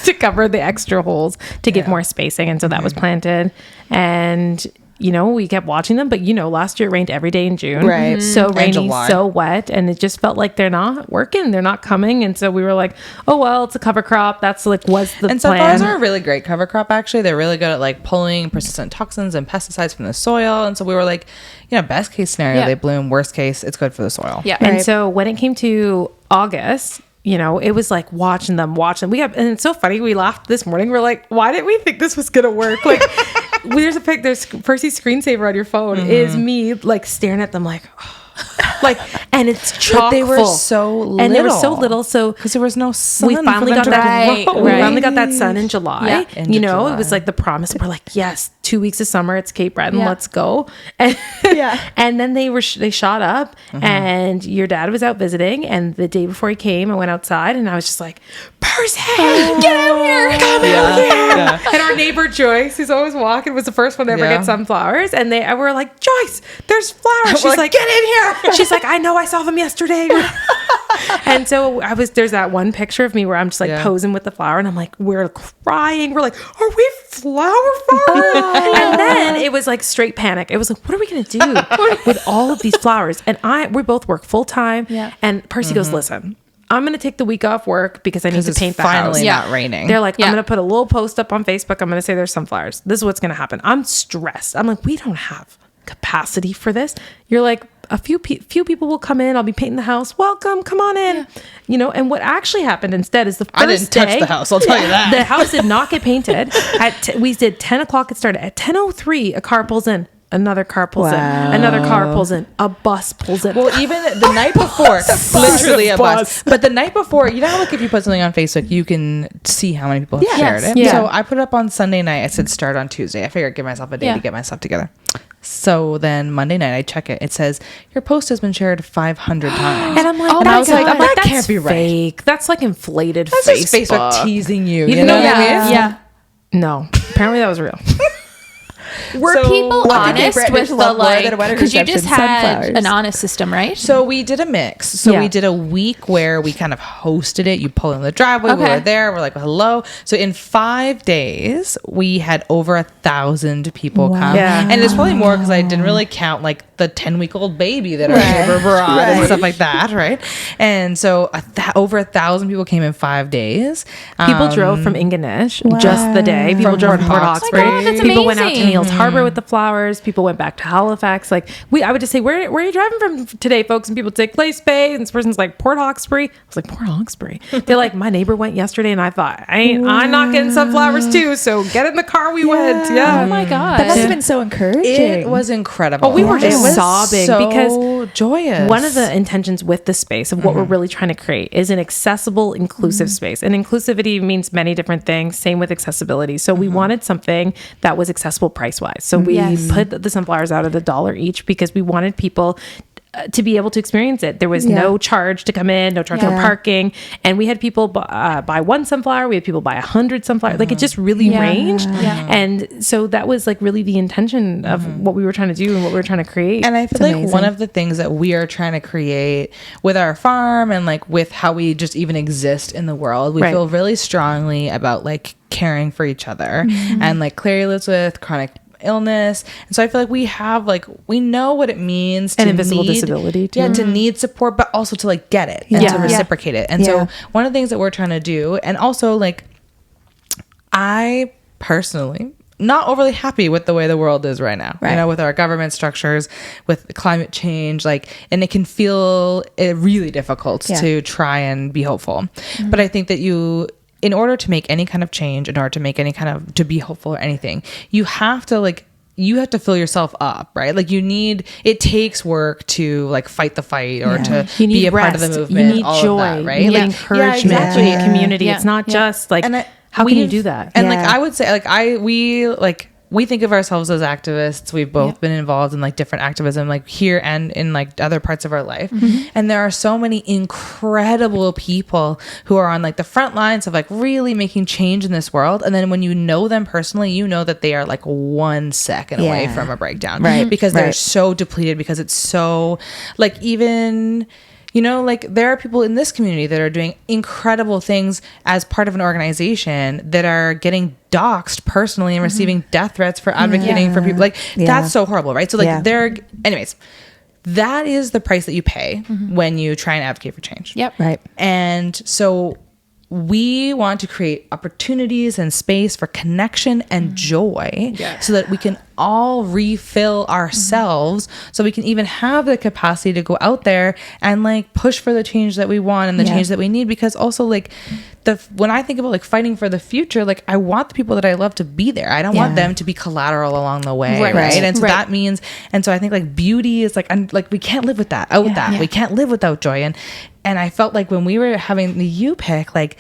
to cover the extra holes to give more spacing, and so that was planted. And you know, we kept watching them, but you know, last year it rained every day in June, Right. So And rainy, July. so wet, and it just felt like they're not working, they're not coming, and so we were like, oh well, it's a cover crop. That's like was the And plan. sunflowers are a really great cover crop, actually. They're really good at, like, pulling persistent toxins and pesticides from the soil. And so we were like, you know, best case scenario, Yeah. they bloom. Worst case, it's good for the soil. Yeah. And Right. so when it came to August, you know, it was like watching them. We got, and it's so funny. We laughed this morning. We're like, why didn't we think this was gonna work? Like, there's Percy's screensaver on your phone is me like staring at them like, like, and it's chock But they were full. so and they were so little. little. So Because there was no sun. we finally for them got to that. grow. We finally got that sun in July. Yeah. End You of know, July. it was like the promise. We're like, yes, 2 weeks of summer. It's Cape Breton. Yeah. Let's go. And Yeah. and then they shot up, and your dad was out visiting. And the day before he came, I went outside, and I was just like, Percy, get out here, come out here. Yeah. And our neighbor Joyce, who's always walking, was the first one to ever Yeah. get sunflowers. And we're like, Joyce, there's flowers. She's like, like, get in here. She's like, I know, I saw them yesterday. And so there's that one picture of me where I'm just like Yeah. posing with the flower, and I'm like, we're crying. We're like, are we flower farmers? And then it was like straight panic. It was like, what are we going to do with all of these flowers? And we both work full time. Yeah. And Percy goes, listen, I'm going to take the week off work because I need to It's paint the house. finally Yeah. not raining. They're like, Yeah. I'm going to put a little post up on Facebook. I'm going to say there's some flowers. This is what's going to happen. I'm stressed. I'm like, we don't have capacity for this. You're like, a few people will come in. I'll be painting the house. Welcome, come on in. You know, and what actually happened instead is the first I didn't touch day- the house, I'll tell you that. The house did not get painted. We did 10 o'clock. It started at 10:03. A car pulls in. Another car pulls in. Another car pulls in. A bus pulls in. Well, even the night before, literally a bus. But the night before, you know how, like, if you put something on Facebook, you can see how many people have shared it. Yeah. So I put it up on Sunday night. I said start on Tuesday. I figured I'd give myself a day Yeah. to get my stuff together. So then Monday night, I check it. It says your post has been shared 500 times. And I'm like, Oh and my I was like, God. I'm like, That that's can't be right. fake. That's like inflated That's Facebook. just Facebook teasing you. You You know know, what I Yeah. mean? Yeah. No, apparently that was real. Were people what did Cape honest Bretons with the love more than a wedding because you just reception? had Sunflowers. an honest system, right? So we did a mix. So Yeah. we did a week where we kind of hosted it. You pull in the driveway. We Okay. were there. We're like, hello. So in 5 days, we had over 1,000 people come. Yeah. And it's probably more because I didn't really count like the 10-week-old baby that our neighbor brought and stuff like that, right? And so over 1,000 people came in 5 days. People drove from Ingonish just the day. People drove from Port Hawkesbury. Oh my God, that's People went out to amazing. Neil's Harbor with the flowers. People went back to Halifax. Like I would just say, where are you driving from today, folks? And people would say Place Bay. And this person's like Port Hawkesbury. I was like, Port Hawkesbury. They're like, my neighbor went yesterday, and I thought, I'm not getting sunflowers too. So get in the car. We went. Yeah. Oh my God. That must have been so encouraging. It was incredible. Oh, we were just It was sobbing so because joyous. one of the intentions with the space of what we're really trying to create is an accessible, inclusive space. And inclusivity means many different things. Same with accessibility. So we wanted something that was accessible price wise. So we put the sunflowers out at $1 each because we wanted people to be able to experience it. There was no charge to come in, no charge for parking. And we had people buy one sunflower. We had people buy 100 sunflowers. Like it just really ranged. Yeah. And so that was like really the intention of what we were trying to do and what we were trying to create. And I feel like one of the things that we are trying to create with our farm and like with how we just even exist in the world, we feel really strongly about like caring for each other. And like Clary lives with chronic illness, and so I feel like we know what it means to an invisible need, disability too. to need support, but also to like get it and to reciprocate it. And so one of the things that we're trying to do, and also like I personally not overly happy with the way the world is right now, you know, with our government structures, with climate change, like, and it can feel really difficult to try and be hopeful. But I think that in order to make any kind of change, in order to make any kind of, to be hopeful or anything, you have to fill yourself up, right? Like it takes work to like fight the fight or to be a part of the movement. You need all joy. of that, right? You need Like, encouragement. You need community. It's not just like, how can you do that? And like, I would say like, we think of ourselves as activists. We've both been involved in like different activism, like here and in like other parts of our life. And there are so many incredible people who are on like the front lines of like really making change in this world. And then when you know them personally, you know that they are like 1 second away from a breakdown, right? Because they're so depleted, because it's so like, even, you know, like there are people in this community that are doing incredible things as part of an organization that are getting doxxed personally and receiving death threats for advocating for people. Like that's so horrible, right? So like anyways, that is the price that you pay when you try and advocate for change. Yep. Right. And so we want to create opportunities and space for connection and joy so that we can all refill ourselves, so we can even have the capacity to go out there and like push for the change that we want and the change that we need. Because also like when I think about like fighting for the future, like I want the people that I love to be there. I don't want them to be collateral along the way. Right. And so that means, and so I think like beauty is like, we can't live with that, we can't live without joy. And I felt like when we were having the U-Pick, like,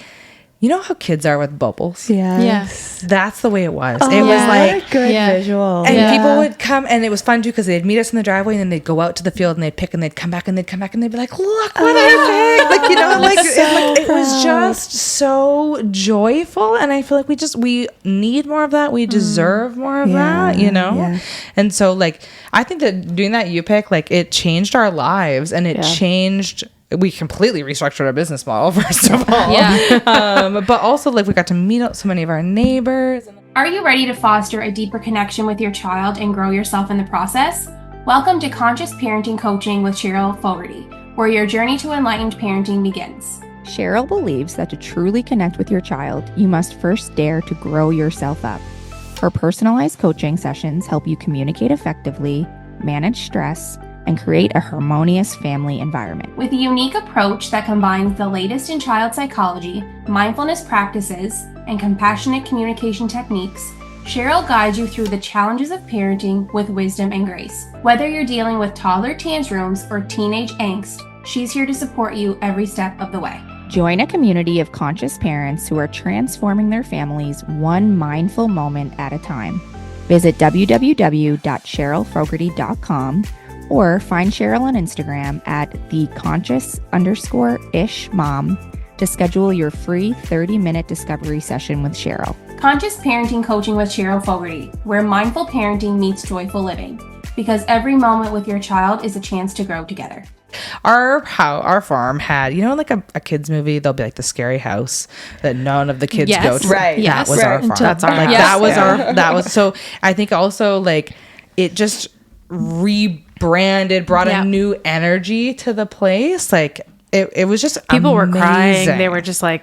you know how kids are with bubbles? Yes. That's the way it was. Oh, it was like, what a good visual. and people would come, and it was fun too, because they'd meet us in the driveway, and then they'd go out to the field and they'd pick, and they'd come back and they'd be like, look what I picked. Like, you know, like, it was just so joyful. And I feel like we need more of that. We deserve more of that, you know? Yeah. And so like, I think that doing that U-Pick, like it changed our lives, and it changed, we completely restructured our business model, first of all. But also like we got to meet up so many of our neighbors. Are you ready to foster a deeper connection with your child and grow yourself in the process? Welcome to Conscious Parenting Coaching with Cheryl Fogarty, where your journey to enlightened parenting begins. Cheryl believes that to truly connect with your child, you must first dare to grow yourself up. Her personalized coaching sessions help you communicate effectively, manage stress, and create a harmonious family environment. With a unique approach that combines the latest in child psychology, mindfulness practices, and compassionate communication techniques, Cheryl guides you through the challenges of parenting with wisdom and grace. Whether you're dealing with toddler tantrums or teenage angst, she's here to support you every step of the way. Join a community of conscious parents who are transforming their families one mindful moment at a time. Visit www.cherylfogarty.com or find Cheryl on Instagram at @theconscious_ish mom to schedule your free 30-minute discovery session with Cheryl. Conscious Parenting Coaching with Cheryl Fogarty, where mindful parenting meets joyful living. Because every moment with your child is a chance to grow together. Our farm had, like a kids movie, there'll be like the scary house that none of the kids go to. Right. That was our farm. That's our like house. that was so I think also like it just rebranded, brought a new energy to the place. Like it was just people amazing. were crying. They were just like,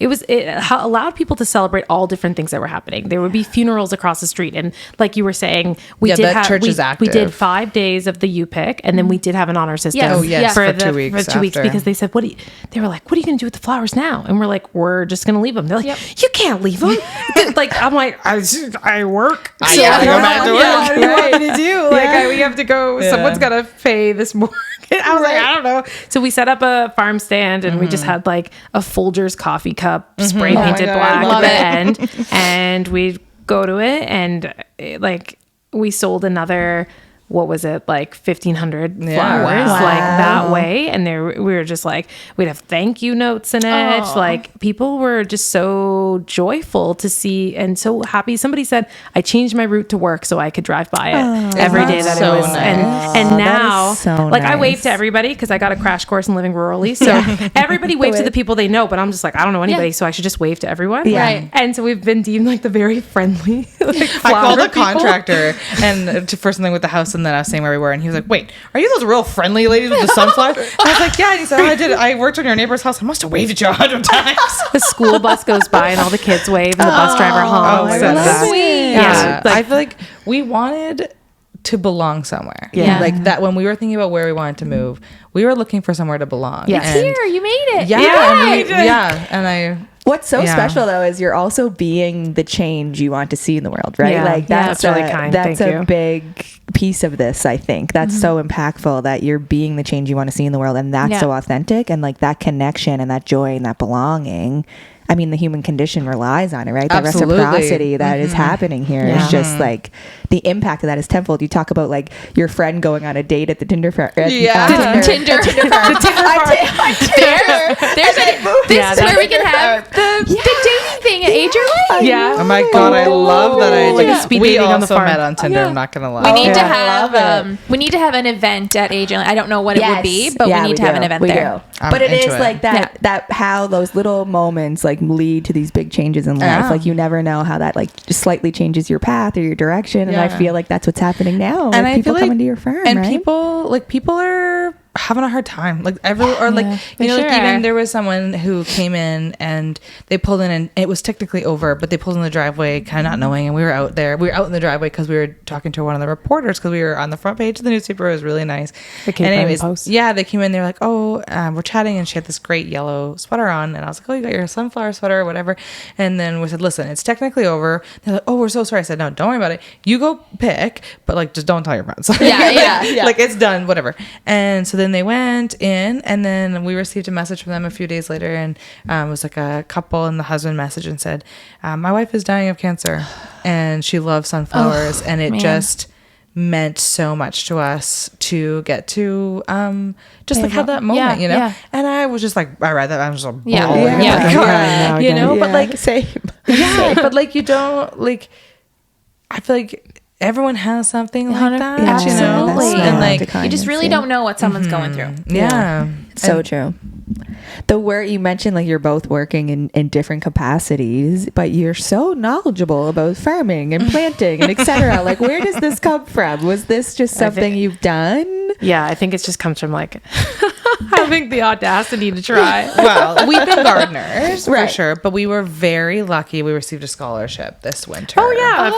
it allowed people to celebrate all different things that were happening. There would be funerals across the street. And like you were saying, we did 5 days of the UPIC, and then we did have an honor system for 2 weeks because they said, they were like, what are you going to do with the flowers now? And we're like, we're just going to leave them. They're like, you can't leave them. Like, I'm like, I work. I gotta go back to work. What do you want me to do? Like, we have to go. Yeah. Someone's got to pay this morning. I was like, I don't know. So we set up a farm stand, and we just had like a Folgers coffee cup spray painted black at the end, and we'd go to it, and we sold another, what was it, like 1,500 flowers like that way. And we were just like, we'd have thank you notes in it. Like people were just so joyful to see and so happy. Somebody said, I changed my route to work so I could drive by it every day that it was. Nice. And now, I wave to everybody because I got a crash course in living rurally. So everybody waves to the people they know, but I'm just like, I don't know anybody, so I should just wave to everyone. Yeah. Right. And so we've been deemed like the very friendly. I called a contractor and for something with the house, and then I was saying where we were, and he was like, wait, are you those real friendly ladies with the sunflowers? I was like, yeah. And he said, I worked on your neighbor's house. I must have waved at you 100 times. The school bus goes by and all the kids wave, and the bus driver honks. That's sweet. Yeah. I feel like we wanted to belong somewhere. Yeah. Like that when we were thinking about where we wanted to move, we were looking for somewhere to belong. Yeah. It's here. You made it. Yeah. What's so special though is you're also being the change you want to see in the world, right? Yeah. Like that's really kind. That's Thank a you. big piece of this, I think. That's so impactful that you're being the change you want to see in the world, and that's so authentic, and like that connection and that joy and that belonging. I mean, the human condition relies on it, right? That Absolutely. reciprocity that is happening here is just like the impact of that is tenfold. You talk about like your friend going on a date at the Tinder farm. Tinder. This is where we can have the dating thing at Ager Lane. Yeah. Oh my god, I love that idea. Like a speed we dating also on the farm. met on Tinder. I'm not gonna lie. We need to have we need to have an event at Ager Lane. I don't know what it would be, but we need to have an event there. But it is like that. Yeah. That how those little moments like lead to these big changes in life. Like you never know how that like just slightly changes your path or your direction. And I feel like that's what's happening now. And like, people coming to your firm, and right? people are having a hard time. Like even there was someone who came in and they pulled in, and it was technically over, but they pulled in the driveway kind of not knowing, and we were out there. We were out in the driveway because we were talking to one of the reporters because we were on the front page of the newspaper. It was really nice. The Cape Breton Post. Yeah, they came in. They were like, we're chatting, and she had this great yellow sweater on, and I was like, you got your sunflower sweater or whatever. And then we said, listen, it's technically over. They're like, we're so sorry. I said, no, don't worry about it. You go pick, but like just don't tell your friends. Yeah. Like it's done, whatever. And so then they went in, and then we received a message from them a few days later, and it was like a couple, and the husband messaged and said, my wife is dying of cancer and she loves sunflowers. And it just meant so much to us to get to just like have that moment, and I was just like, I read that, I was just but like same. But like you don't like, I feel like everyone has something like that, Absolutely. and like You just really don't know what someone's going through. So true. The word you mentioned, like you're both working in different capacities, but you're so knowledgeable about farming and planting and etc. Like, where does this come from? Was this just something you've done? Yeah, I think it just comes from like having the audacity to try. Well, we've been gardeners for sure, but we were very lucky. We received a scholarship this winter.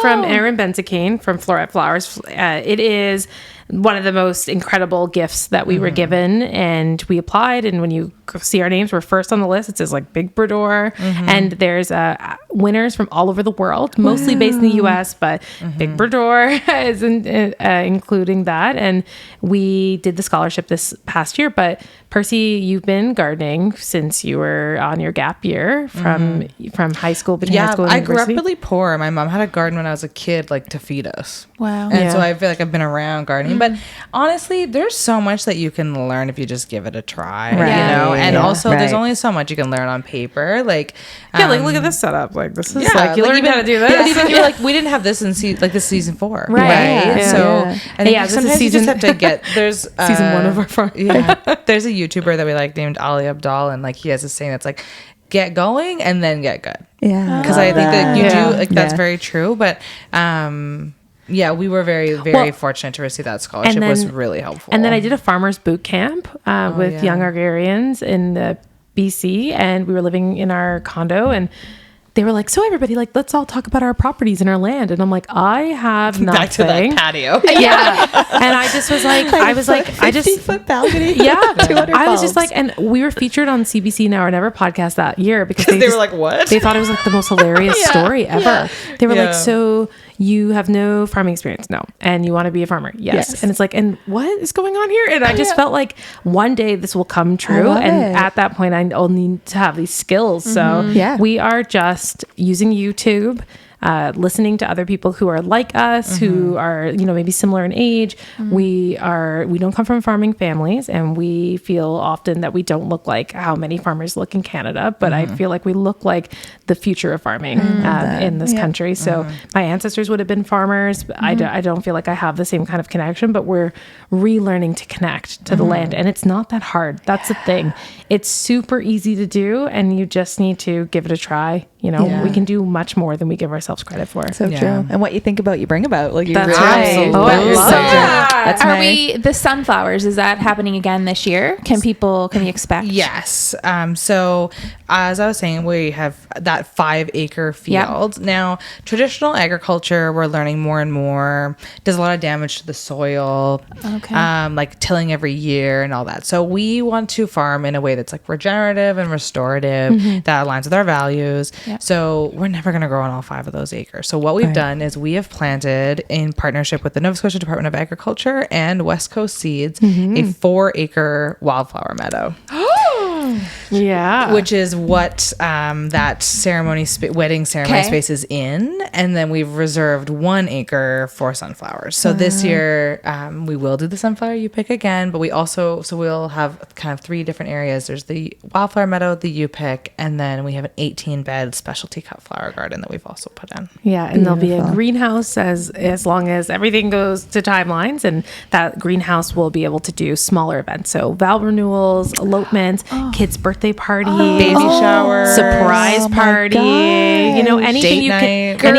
From Erin Benzicane from Florette Flowers. It is one of the most incredible gifts that we were given, and we applied, and when you see our names, we're first on the list. It says like Big Brador, and there's winners from all over the world, mostly based in the US, but Big Brador is including that. And we did the scholarship this past year, but Percy, you've been gardening since you were on your gap year from high school, between high school and I grew up university. really poor. My mom had a garden when I was a kid, like to feed us. Wow. And so I feel like I've been around gardening, but honestly, there's so much that you can learn if you just give it a try, Right. you know? And also there's Right. only so much you can learn on paper. Like, like look at this setup. Like this is yeah, like you learned how to do this. But even you're like, we didn't have this in this season 4, Right. Yeah. So Yeah. I think Yeah, this is sometimes you just season- have to get there's Season 1 of our farm. Yeah, there's a YouTuber that we like named Ali Abdal, and like he has this saying that's like, get going and then get good. Yeah. Because I think that you Yeah. do like that's Yeah. very true, but yeah, we were very, very fortunate to receive that scholarship. and It was then- really helpful. And then I did a farmers boot camp with young agrarians in the BC, and we were living in our condo, and they were like, so everybody, like, let's all talk about our properties and our land. And I'm like, I have nothing. back to that patio. Yeah. And I just was like, I just, 50-foot balcony. yeah. 200 I was just bulbs. like, and we were featured on CBC Now or Never podcast that year because They were like, what? They thought it was like the most hilarious story ever. They were Yeah. like, so you have no farming experience? No. And you want to be a farmer? Yes. And it's like, and what is going on here? And I just felt like one day this will come true. love And it. at that point, I'll need to have these skills. So Yeah. we are just using YouTube, listening to other people who are like us, who are, you know, maybe similar in age. We don't come from farming families, and we feel often that we don't look like how many farmers look in Canada, but I feel like we look like the future of farming in this country. So my ancestors would have been farmers. But I don't feel like I have the same kind of connection, but we're relearning to connect to the land, and it's not that hard. That's the thing. It's super easy to do, and you just need to give it a try. You know, we can do much more than we give ourselves credit for. So true. And what you think about, you bring about. Like, you That's really right. Oh, I you're love so that. good. That's Are my- we the sunflowers? Is that happening again this year? Can we expect? Yes. So as I was saying, we have that 5-acre field. Now, traditional agriculture, we're learning more and more, does a lot of damage to the soil. Okay. Like tilling every year and all that. So we want to farm in a way that's like regenerative and restorative, that aligns with our values. So we're never going to grow on all 5 of those acres. So what we've done is we have planted, in partnership with the Nova Scotia Department of Agriculture and West Coast Seeds, a 4-acre wildflower meadow. Yeah. Which is what that wedding ceremony space is in. And then we've reserved 1 acre for sunflowers. So this year we will do the sunflower you pick again, but we'll have kind of 3 different areas. There's the wildflower meadow, the you pick, and then we have an 18-bed specialty cut flower garden that we've also put in. Yeah, and there'll be a Beautiful. greenhouse as long as everything goes to timelines, and that greenhouse will be able to do smaller events. So vow renewals, elopements, kids' birthday party, Baby shower, surprise Oh my party, you know, gosh. anything Date you night. can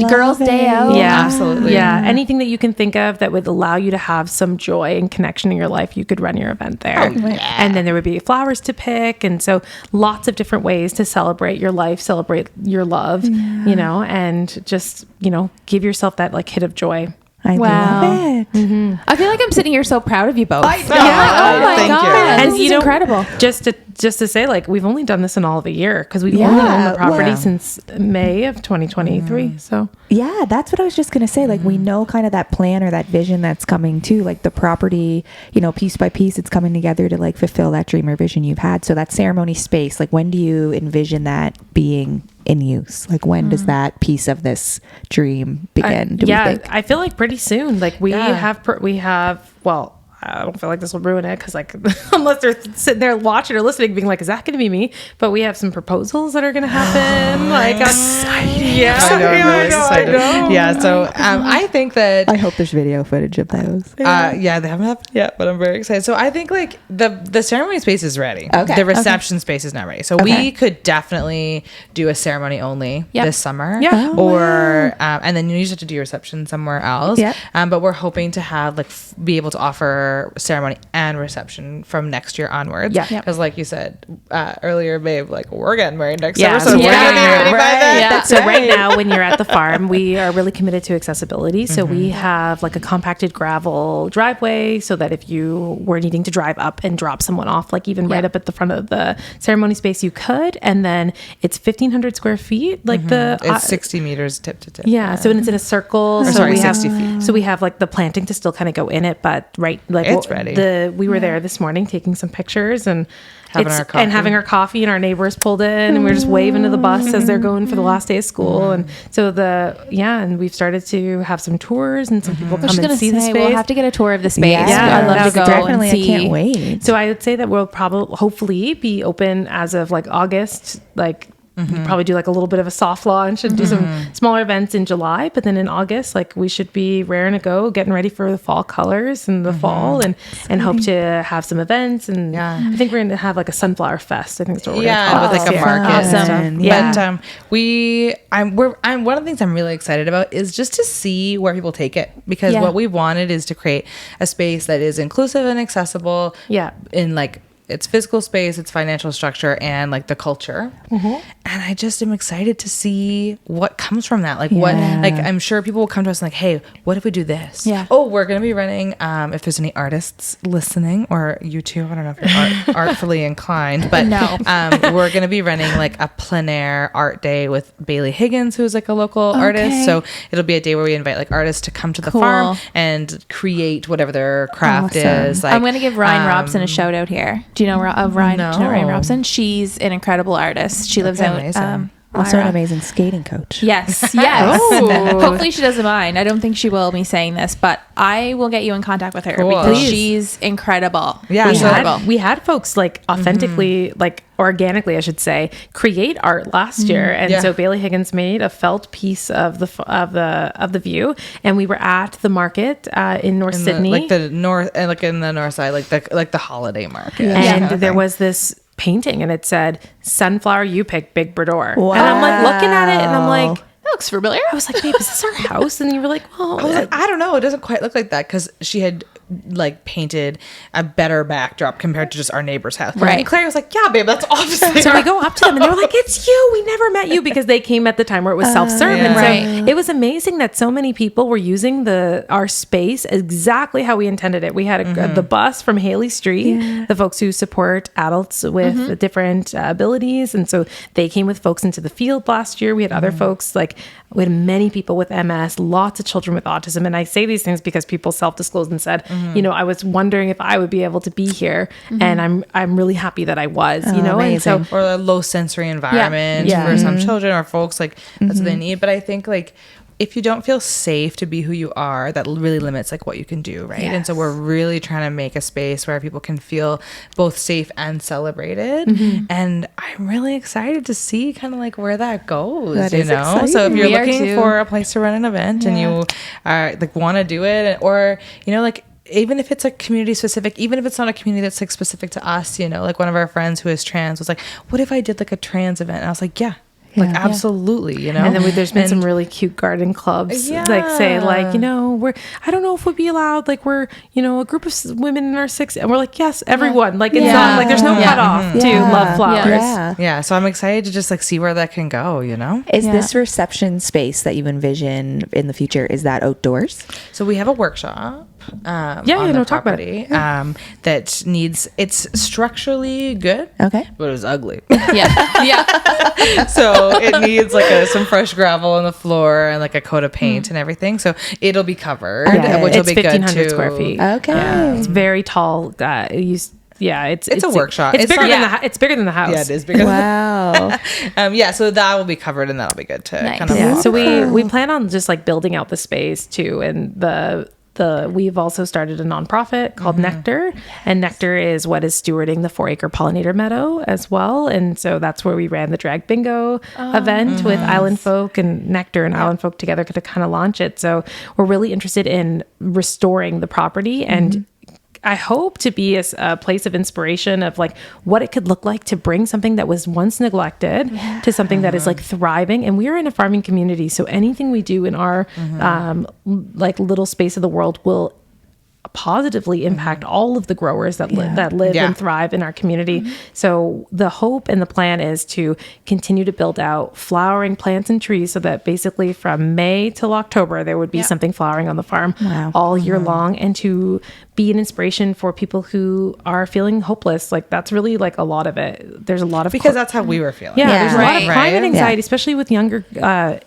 Girls' day out. yeah, Absolutely. Yeah, anything that you can think of that would allow you to have some joy and connection in your life, you could run your event there. And then there would be flowers to pick, and so lots of different ways to celebrate your life, celebrate your love, you know, and just, you know, give yourself that like hit of joy. I Wow. love it. I feel like I'm sitting here so proud of you both. know. Oh my Thank you. god, And this you is know, incredible. Just to say, like, we've only done this in all of a year because we've Yeah, only owned the property well- since May of 2023. So Yeah, that's what I was just going to say. Like, we know kind of that plan or that vision that's coming too. Like, the property, you know, piece by piece, it's coming together to like fulfill that dream or vision you've had. So that ceremony space, like, when do you envision that being in use? Like, when does that piece of this dream begin? Do we think? I feel like pretty soon. Like we have. Well, I don't feel like this will ruin it because, like, unless they're sitting there watching or listening, being like, "Is that going to be me?" But we have some proposals that are going to happen. Like, exciting! Yeah, I know, I'm really excited. I know. Yeah, so I think that I hope there's video footage of those. they haven't happened yet, but I'm very excited. So I think like the ceremony space is ready. Okay. The reception space is not ready. So we could definitely do a ceremony only this summer. Yeah. Or and then you just have to do your reception somewhere else. Yeah. But we're hoping to have be able to offer ceremony and reception from next year onwards. Yeah. Because like you said, earlier, babe, like we're getting married next Yeah, summer, so so we're we're gonna be getting ready by then. Yeah. So right now, when you're at the farm, we are really committed to accessibility. So we have like a compacted gravel driveway so that if you were needing to drive up and drop someone off, like even right up at the front of the ceremony space, you could. And then it's 1,500 square feet. Like It's 60 meters tip to tip. yeah. So it's in a circle. So sorry, we have 60 feet. So we have like the planting to still kind of go in it, but It's ready. We were there this morning taking some pictures and Having our coffee. and our neighbors pulled in and we were just waving to the bus as they're going for the last day of school. And so and we've started to have some tours and some people come and see the space. We'll have to get a tour of the space. Yeah, I'd love to go definitely. and see. I can't wait. So I would say that we'll probably hopefully be open as of like August, like we'd probably do like a little bit of a soft launch and do some smaller events in July, but then in August, like we should be raring to go, getting ready for the fall colors in the fall and hope to have some events. And I think we're going to have like a sunflower fest. I think that's what we're going to call it. with like a market. Awesome. Yeah. But I'm one of the things I'm really excited about is just to see where people take it, because what we wanted is to create a space that is inclusive and accessible. In like its physical space, its financial structure, and like the culture. And I just am excited to see what comes from that. Like what, like I'm sure people will come to us and like, hey, what if we do this? Yeah. Oh, we're going to be running, if there's any artists listening, or you too, I don't know if you're artfully inclined, but we're going to be running like a plein air art day with Bailey Higgins, who's like a local artist. So it'll be a day where we invite like artists to come to the farm and create whatever their craft is. Like, I'm going to give Ryan Robson a shout out here. Do you know Ryan? No. Do you know Ryan Robson? She's an incredible artist. She lives out. Also an amazing skating coach. Yes. Hopefully she doesn't mind. I don't think she will, me saying this, but I will get you in contact with her because she's incredible. Yeah, we had folks like authentically, like organically, I should say, create art last year, and so Bailey Higgins made a felt piece of the view, and we were at the market in North Sydney, like the north, and like in the north side, like the holiday market, and there was this painting and it said "Sunflower you pick, Big Brador." Wow. And I'm like looking at it and I'm like, that looks familiar. I was like, babe, is this our house? And you were like, well, I was like, I don't know, it doesn't quite look like that, because she had like painted a better backdrop compared to just our neighbor's house. Right. And Claire was like, yeah, babe, that's obviously. So we go up to them and they were like, it's you. We never met you, because they came at the time where it was self-serve. And so it was amazing that so many people were using our space exactly how we intended it. We had the bus from Haley Street, the folks who support adults with different abilities. And so they came with folks into the field last year. We had other folks, like we had many people with MS, lots of children with autism. And I say these things because people self-disclosed and said, you know, I was wondering if I would be able to be here, and I'm really happy that I was, you know. Amazing. And so, or a low sensory environment for some children or folks, like that's what they need. But I think like if you don't feel safe to be who you are, that really limits like what you can do, right? And so we're really trying to make a space where people can feel both safe and celebrated. And I'm really excited to see kind of like where that goes. That you is know, exciting. so if you're We are looking too. for a place to run an event and you are like want to do it, or you know, like even if it's a community specific, even if it's not a community that's like specific to us, you know, like one of our friends who is trans was like, what if I did like a trans event? And I was like, like absolutely, you know. and then there's been some really cute garden clubs, like say like, you know, I don't know if we'd be allowed, like we're, you know, a group of women in our 60s, and we're like, yes, everyone, like it's not like there's no cutoff to love flowers. So I'm excited to just like see where that can go, you know. Is this reception space that you envision in the future, is that outdoors? So we have a workshop on the talk about property that needs, it's structurally good, Okay. but it's ugly. So So it needs like some fresh gravel on the floor and like a coat of paint and everything. So it'll be covered, which will It's be good 1,500 too. square feet. Okay. It's very tall. It's a workshop. It's bigger than it's bigger than the house. Yeah, it is bigger. Wow. So that will be covered, and that'll be good to kind of. Yeah. So we plan on just like building out the space too, and we've also started a nonprofit called Nectar, and Nectar is what is stewarding the 4-acre pollinator meadow as well. And so that's where we ran the drag bingo event with Island Folk, and Nectar and Island Folk together to kind of launch it. So we're really interested in restoring the property, and I hope to be a place of inspiration of like what it could look like to bring something that was once neglected to something that is like thriving. And we are in a farming community, so anything we do in our like little space of the world will positively impact all of the growers that live and thrive in our community. So the hope and the plan is to continue to build out flowering plants and trees so that basically from May till October, there would be something flowering on the farm all year long, and to be an inspiration for people who are feeling hopeless. Like that's really like a lot of it. There's a lot of because that's how we were feeling. There's a lot of climate anxiety, especially with younger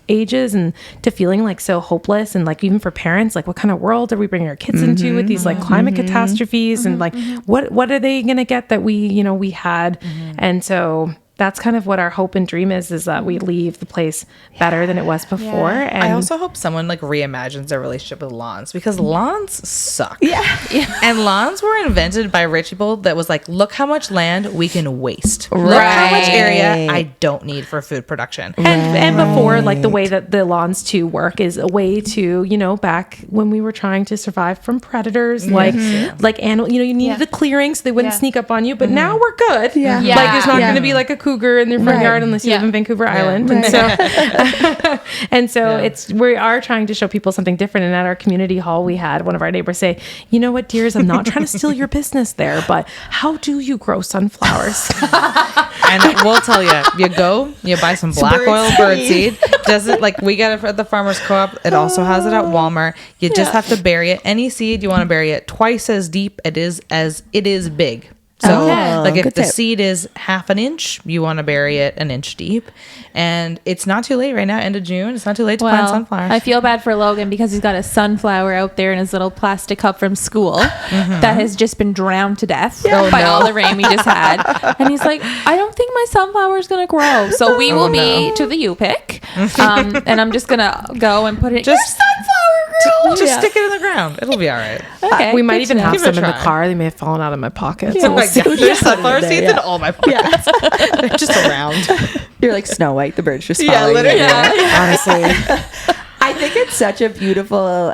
ages, and to feeling like so hopeless. And like even for parents, like what kind of world are we bringing our kids into with these like climate catastrophes, and like what are they going to get that we had? And so that's kind of what our hope and dream is that we leave the place better than it was before. And I also hope someone like reimagines their relationship with lawns, because lawns suck. And lawns were invented by rich people that was like, look how much land we can waste. Look how much area I don't need for food production. And before, like the way that the lawns too work is a way to, back when we were trying to survive from predators, like animal, you needed a clearing so they wouldn't sneak up on you. But now we're good. Like there's not going to be like a cougar in their front yard unless you live in Vancouver Island. And so we are trying to show people something different. And at our community hall, we had one of our neighbors say, you know what, dears, I'm not trying to steal your business there, but how do you grow sunflowers? And we'll tell you, you buy some black oil bird seed. Does it like we get it at the farmer's co-op? It also has it at Walmart. You just have to bury it. Any seed, you want to bury it twice as deep as it is big. So like if the seed is half an inch, you want to bury it an inch deep. And it's not too late right now, end of June. It's not too late to plant sunflowers. I feel bad for Logan because he's got a sunflower out there in his little plastic cup from school that has just been drowned to death by all the rain we just had. And he's like, I don't think my sunflower is going to grow. So we will be to the U-pick. And I'm just going to go and put it, your sunflower girl. Just stick it in the ground. It'll be all right. Okay, we might even have some in the car. They may have fallen out of my pockets. There's sunflower seeds in all my pockets. They're just around. You're like Snow White. The bird's just following you. Honestly. I think it's such a beautiful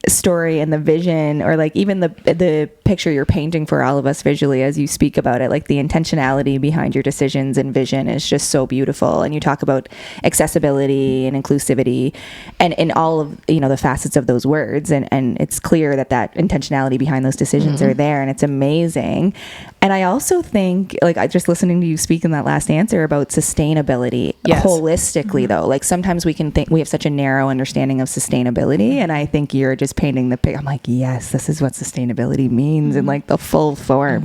story, and the vision, or like even the picture you're painting for all of us visually as you speak about it, like the intentionality behind your decisions and vision is just so beautiful. And you talk about accessibility and inclusivity and in all of the facets of those words, and it's clear that intentionality behind those decisions are there, and it's amazing. And I also think, like, I just listening to you speak in that last answer about sustainability holistically, though, like sometimes we can think we have such a narrow understanding of sustainability, and I think you're just painting the picture. I'm like, yes, this is what sustainability means in like the full form,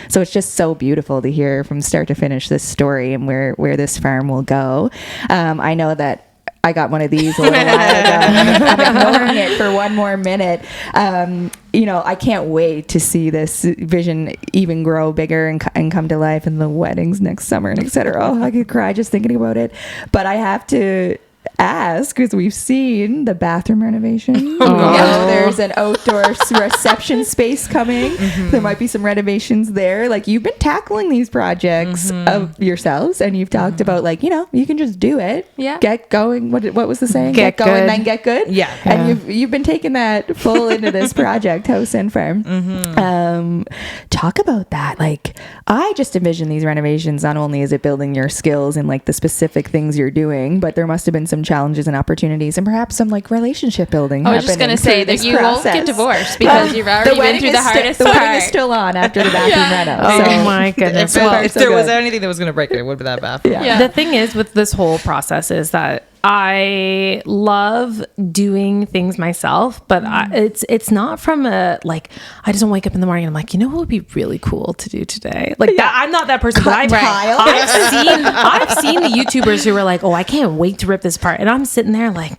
So it's just so beautiful to hear from start to finish this story and where this farm will go. I know that I got one of these a little while ago. I'm ignoring it for one more minute. I can't wait to see this vision even grow bigger and come to life in the weddings next summer and et cetera. Oh, I could cry just thinking about it. But I have to ask, because we've seen the bathroom renovation. There's an outdoor reception space coming. There might be some renovations there. Like, you've been tackling these projects of yourselves, and you've talked about like, you can just do it. Get going. What was the saying? Get going, then get good. And you've been taking that full into this project, house and farm. Talk about that. Like, I just envision these renovations, not only is it building your skills and like the specific things you're doing, but there must have been some challenges and opportunities, and perhaps some like relationship building. I was just going to say that you won't get divorced because you've already been through the hardest part. The wedding is still on after the bathroom reno. Oh my goodness. If there was anything that was going to break it, it would be that bathroom. The thing is with this whole process is that I love doing things myself, but it's not from a like, I just don't wake up in the morning and I'm like, what would be really cool to do today? Like that, I'm not that person. But I've seen the YouTubers who are like, oh, I can't wait to rip this apart, and I'm sitting there like,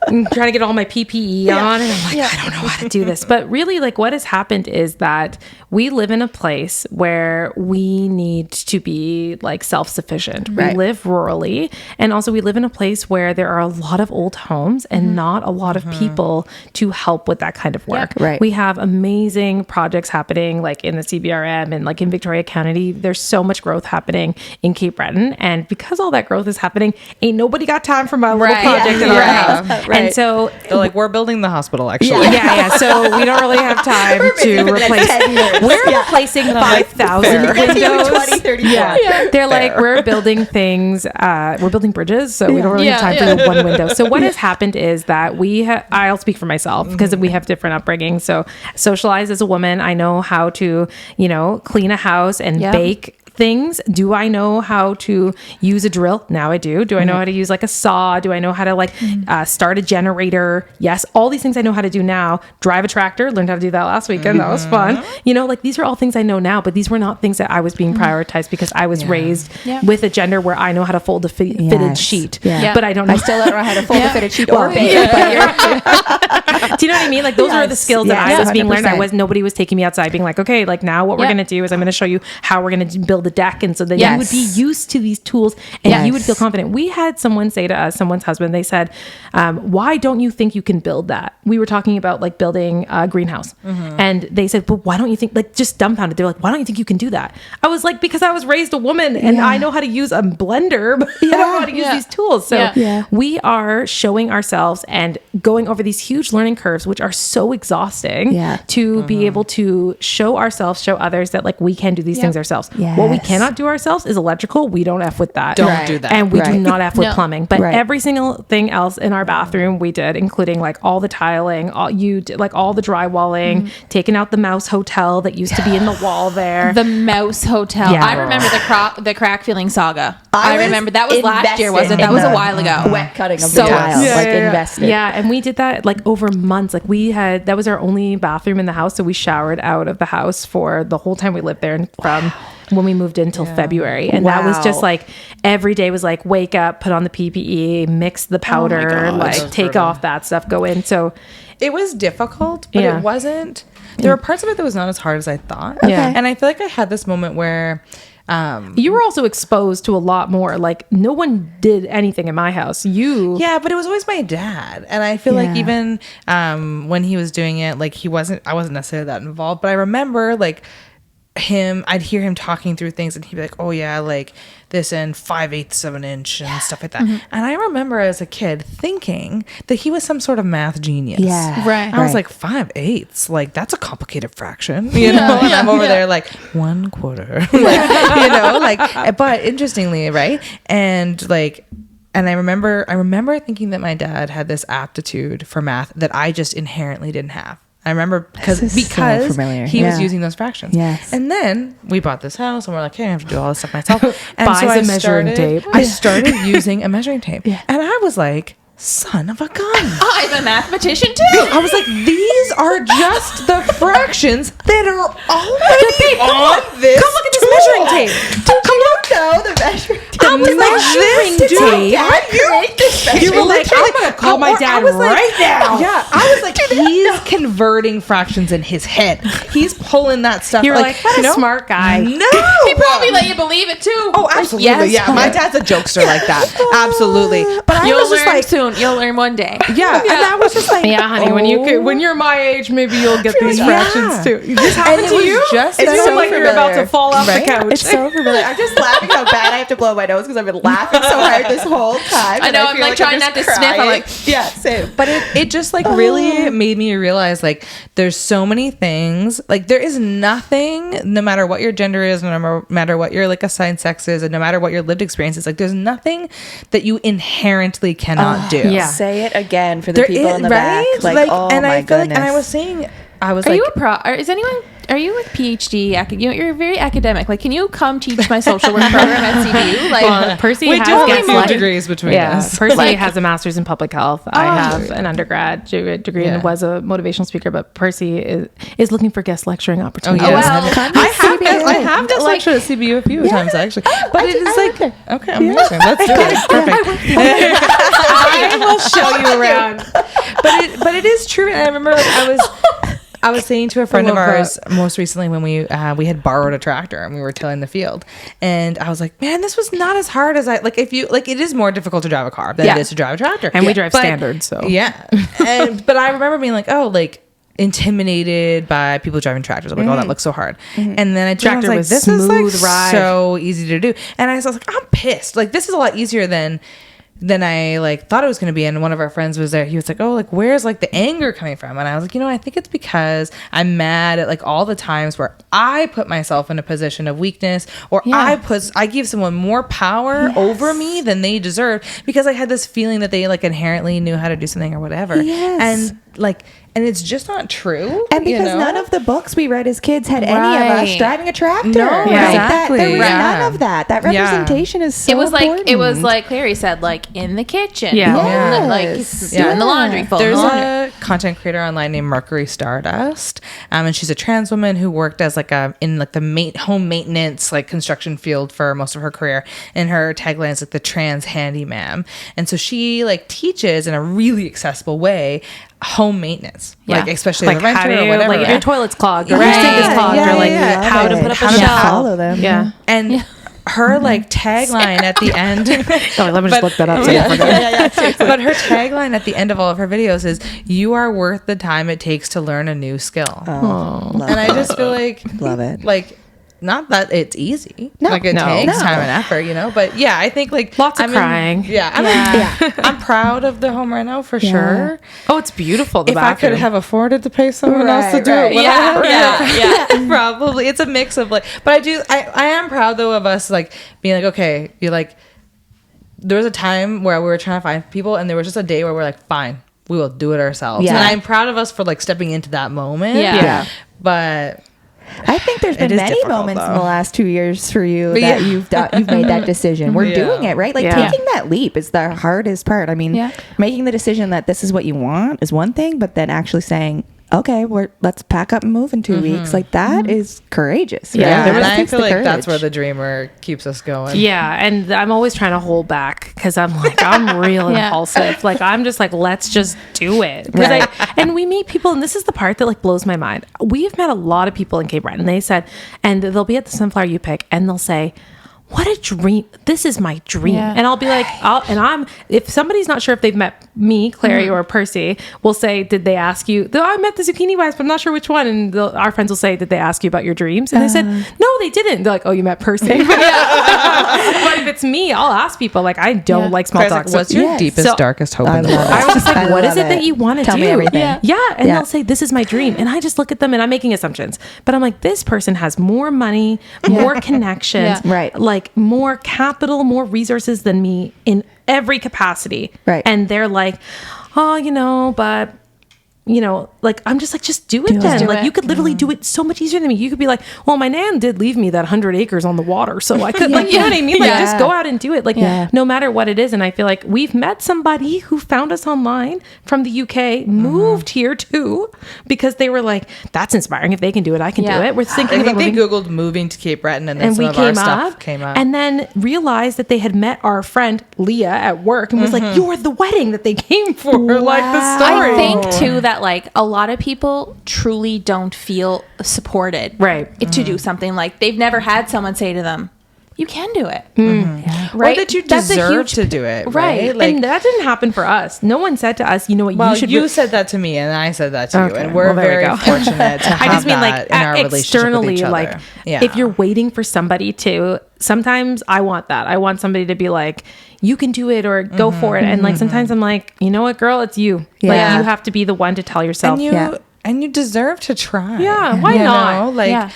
I'm trying to get all my PPE on, and I'm like, I don't know how to do this. But really, like, what has happened is that we live in a place where we need to be like self-sufficient. We live rurally, and also we live in a place where there are a lot of old homes and not a lot of people to help with that kind of work. We have amazing projects happening like in the CBRM and like in Victoria County. There's so much growth happening in Cape Breton, and because all that growth is happening, ain't nobody got time for my little project project in our house. Right. And so They're like, we're building the hospital, actually. yeah. So we don't really have time to replace. We're replacing 5,000 windows. 20, 30 They're like, we're building things. We're building bridges, so we don't really have time for the one window. So what has happened is that I'll speak for myself because we have different upbringing. So socialized as a woman, I know how to, clean a house and bake things. Do I know how to use a drill? Now I do. Do I know how to use like a saw? Do I know how to start a generator? Yes. All these things I know how to do now. Drive a tractor. Learned how to do that last weekend. That was fun. These are all things I know now, but these were not things that I was being prioritized because I was raised with a gender where I know how to fold a fitted sheet, but I don't know. I still don't know how to fold a fitted sheet or bake. Do you know what I mean? Like those are the skills that I was being learned. Nobody was taking me outside being like, okay, like now what we're going to do is I'm going to show you how we're going to build the deck, and so that you would be used to these tools and you would feel confident. We had someone say to us, someone's husband, they said, why don't you think you can build that? We were talking about like building a greenhouse, and they said, but why don't you think, like, just dumbfounded, they're like, why don't you think you can do that? I was like, because I was raised a woman and I know how to use a blender, but I don't know how to use these tools. So we are showing ourselves and going over these huge learning curves, which are so exhausting, to be able to show ourselves, show others that like we can do these things ourselves. What we cannot do ourselves is electrical. We don't F with that. Don't do that. And we do not F with plumbing. But every single thing else in our bathroom we did, including like all the tiling, all the drywalling, taking out the mouse hotel that used to be in the wall there. The mouse hotel. Yeah. I remember the crack filling saga. I remember that was last year, wasn't it? That was a while ago. Wet cutting of the tile, invested. Yeah, and we did that like over months. Like that was our only bathroom in the house, so we showered out of the house for the whole time we lived there, and from when we moved in till February. And that was just like every day was like wake up, put on the PPE, mix the powder, take off that stuff, go in. So it was difficult, but it wasn't. There were parts of it that was not as hard as I thought. Yeah. And I feel like I had this moment where you were also exposed to a lot more. Like no one did anything in my house. But it was always my dad. And I feel like even when he was doing it, like I wasn't necessarily that involved, but I remember like I'd hear him talking through things and he'd be like, oh yeah, like this and 5/8 of an inch and stuff like that. And I remember as a kid thinking that he was some sort of math genius. Right. I was like, 5/8, like that's a complicated fraction, and I'm over there like 1/4, but interestingly, right? And I remember thinking that my dad had this aptitude for math that I just inherently didn't have. I remember because he was using those fractions. Yes. And then we bought this house and we're like, hey, I have to do all this stuff myself. And Buys a measuring tape. I started using a measuring tape. And I was like, son of a gun. I'm a mathematician too. I was like, these are just the fractions that are already on this. Come look at this measuring tape. Come look, the measuring tape. I was measuring tape. You were like, I'm going to call my dad right now. Yeah. I was like, he's converting fractions in his head. He's pulling that stuff. You're like, what a smart guy. No. He probably let you believe it too. Oh, absolutely. Yes. Yeah. My dad's a jokester like that. Absolutely. But I was just like, soon. You'll learn one day. Yeah. And I was just like, yeah, honey, when you're my age, maybe you'll get these fractions too. This happened to you? Just it's so like you're about to fall off the couch. It's so familiar. I'm just laughing how bad I have to blow my nose because I've been laughing so hard this whole time. I know. I'm like trying not to sniff. I'm like, same. But it just like really made me realize like there's so many things. Like there is nothing, no matter what your gender is, no matter what your like assigned sex is, and no matter what your lived experience is, like there's nothing that you inherently cannot do. Yeah. Say it again for the people in the back. Like, oh and my I feel goodness. like, and I was saying, I was are like, you a pro? Is anyone? Are you a PhD? You're very academic. Like, can you come teach my social work program at CBU? Like, Percy we has do have a few like, degrees between us. Percy has a master's in public health. I have an undergraduate degree and was a motivational speaker. But Percy is looking for guest lecturing opportunities. Oh, yes. I have guest lectured at CBU a few times actually. But it is like okay, amazing. Let's do it. Perfect. I will show you around. But it is true. And I remember like I was saying to a friend of ours most recently when we had borrowed a tractor and we were tilling the field, and I was like, man, this was not as hard as it is more difficult to drive a car than it is to drive a tractor, and we drive standard, so but I remember being like, oh, like intimidated by people driving tractors. I'm like, oh, that looks so hard. And then I was like, this is like so easy to do, and I was like, I'm pissed. Like this is a lot easier than then I like thought it was going to be, and one of our friends was there. He was like, oh, like, where's like the anger coming from? And I was like, I think it's because I'm mad at like all the times where I put myself in a position of weakness, or I give someone more power over me than they deserve, because I had this feeling that they like inherently knew how to do something or whatever. And like, and it's just not true. And because none of the books we read as kids had any of us driving a tractor. No, right? exactly. There was none of that. That representation is so important. It was like Clary said, like in the kitchen. Yes. Like doing the laundry, folding There's the laundry. a content creator online named Mercury Stardust, and she's a trans woman who worked as like in like the home maintenance like construction field for most of her career. And her tagline is like the trans handyman. And so she like teaches in a really accessible way home maintenance, like especially like the renter how or whatever. like if your toilet's clogged or your sink is clogged, or like how to put up a shelf. Follow them. Yeah. And her like tagline at the end. Oh, let me just look that up. But her tagline at the end of all of her videos is, "You are worth the time it takes to learn a new skill." Love And I just feel like, love it. like, not that it's easy. No. Like it No. takes No. time and effort, But yeah, I think like Lots of crying. I'm proud of the home reno for sure. Oh, it's beautiful. The If I bathroom. could have afforded to pay someone else to do it, would I have? Probably. It's a mix of like, but I am proud though of us like being like, okay, you're like, there was a time where we were trying to find people, and there was just a day where we're like, fine, we will do it ourselves. Yeah. And I'm proud of us for like stepping into that moment. Yeah. But I think there's been is many difficult, moments in though. the last 2 years for you that you've made that decision. We're doing it, right? Like taking that leap is the hardest part. I mean, making the decision that this is what you want is one thing, but then actually saying, okay, let's pack up and move in 2 weeks. Like that is courageous. Right? yeah, That and I takes feel the like courage. that's where the dreamer keeps us going. Yeah, and I'm always trying to hold back because I'm like, I'm real impulsive. Like I'm just like, let's just do it. Right. And we meet people, and this is the part that like blows my mind. We've met a lot of people in Cape Breton, and they said, and they'll be at the Sunflower You Pick, and they'll say, what a dream. This is my dream. Yeah. And I'll be like, if somebody's not sure if they've met me, Clary, or Percy, we'll say, did they ask you? I met the Zucchini Wives, but I'm not sure which one. And our friends will say, did they ask you about your dreams? And they said, no, they didn't. They're like, oh, you met Percy. But if it's me, I'll ask people. Like, I don't like small talk. Like, what's your deepest, darkest hope in the world? I was just like, what is it that you want to do? Tell me everything. Yeah. And they'll say, this is my dream. And I just look at them, and I'm making assumptions. But I'm like, this person has more money, more connections, Right. like more capital, more resources than me in every capacity. Right. And they're like, oh, but like, I'm just like, just do it then. Like, you could literally do it so much easier than me. You could be like, well, my nan did leave me that 100 acres on the water, so I could, like, you know what I mean? Like, just go out and do it. Like, no matter what it is. And I feel like we've met somebody who found us online from the UK, moved here too, because they were like, that's inspiring. If they can do it, I can do it. We're thinking I about think they moving. Googled moving to Cape Breton, and then And some we of our came stuff up, came up. and then realized that they had met our friend Leah at work, and was like, "You're the wedding that they came for." Like the story. I think too that like a lot of people truly don't feel supported, Right. to do something. Like they've never had someone say to them, "You can do it," Or right? that you That's a deserve huge- to do it, Right. right? Like, And that didn't happen for us. No one said to us, you know what, well, you should you said that to me, and I said that to you, Okay, and we're well, there we very go. fortunate to have I just mean that like in our relationship with externally, each other. like if you're waiting for somebody to, sometimes I want that. I want somebody to be like, you can do it or go for it. And like, sometimes I'm like, you know what, girl, it's you. Like you have to be the one to tell yourself. And you deserve to try. Yeah, why not? Like,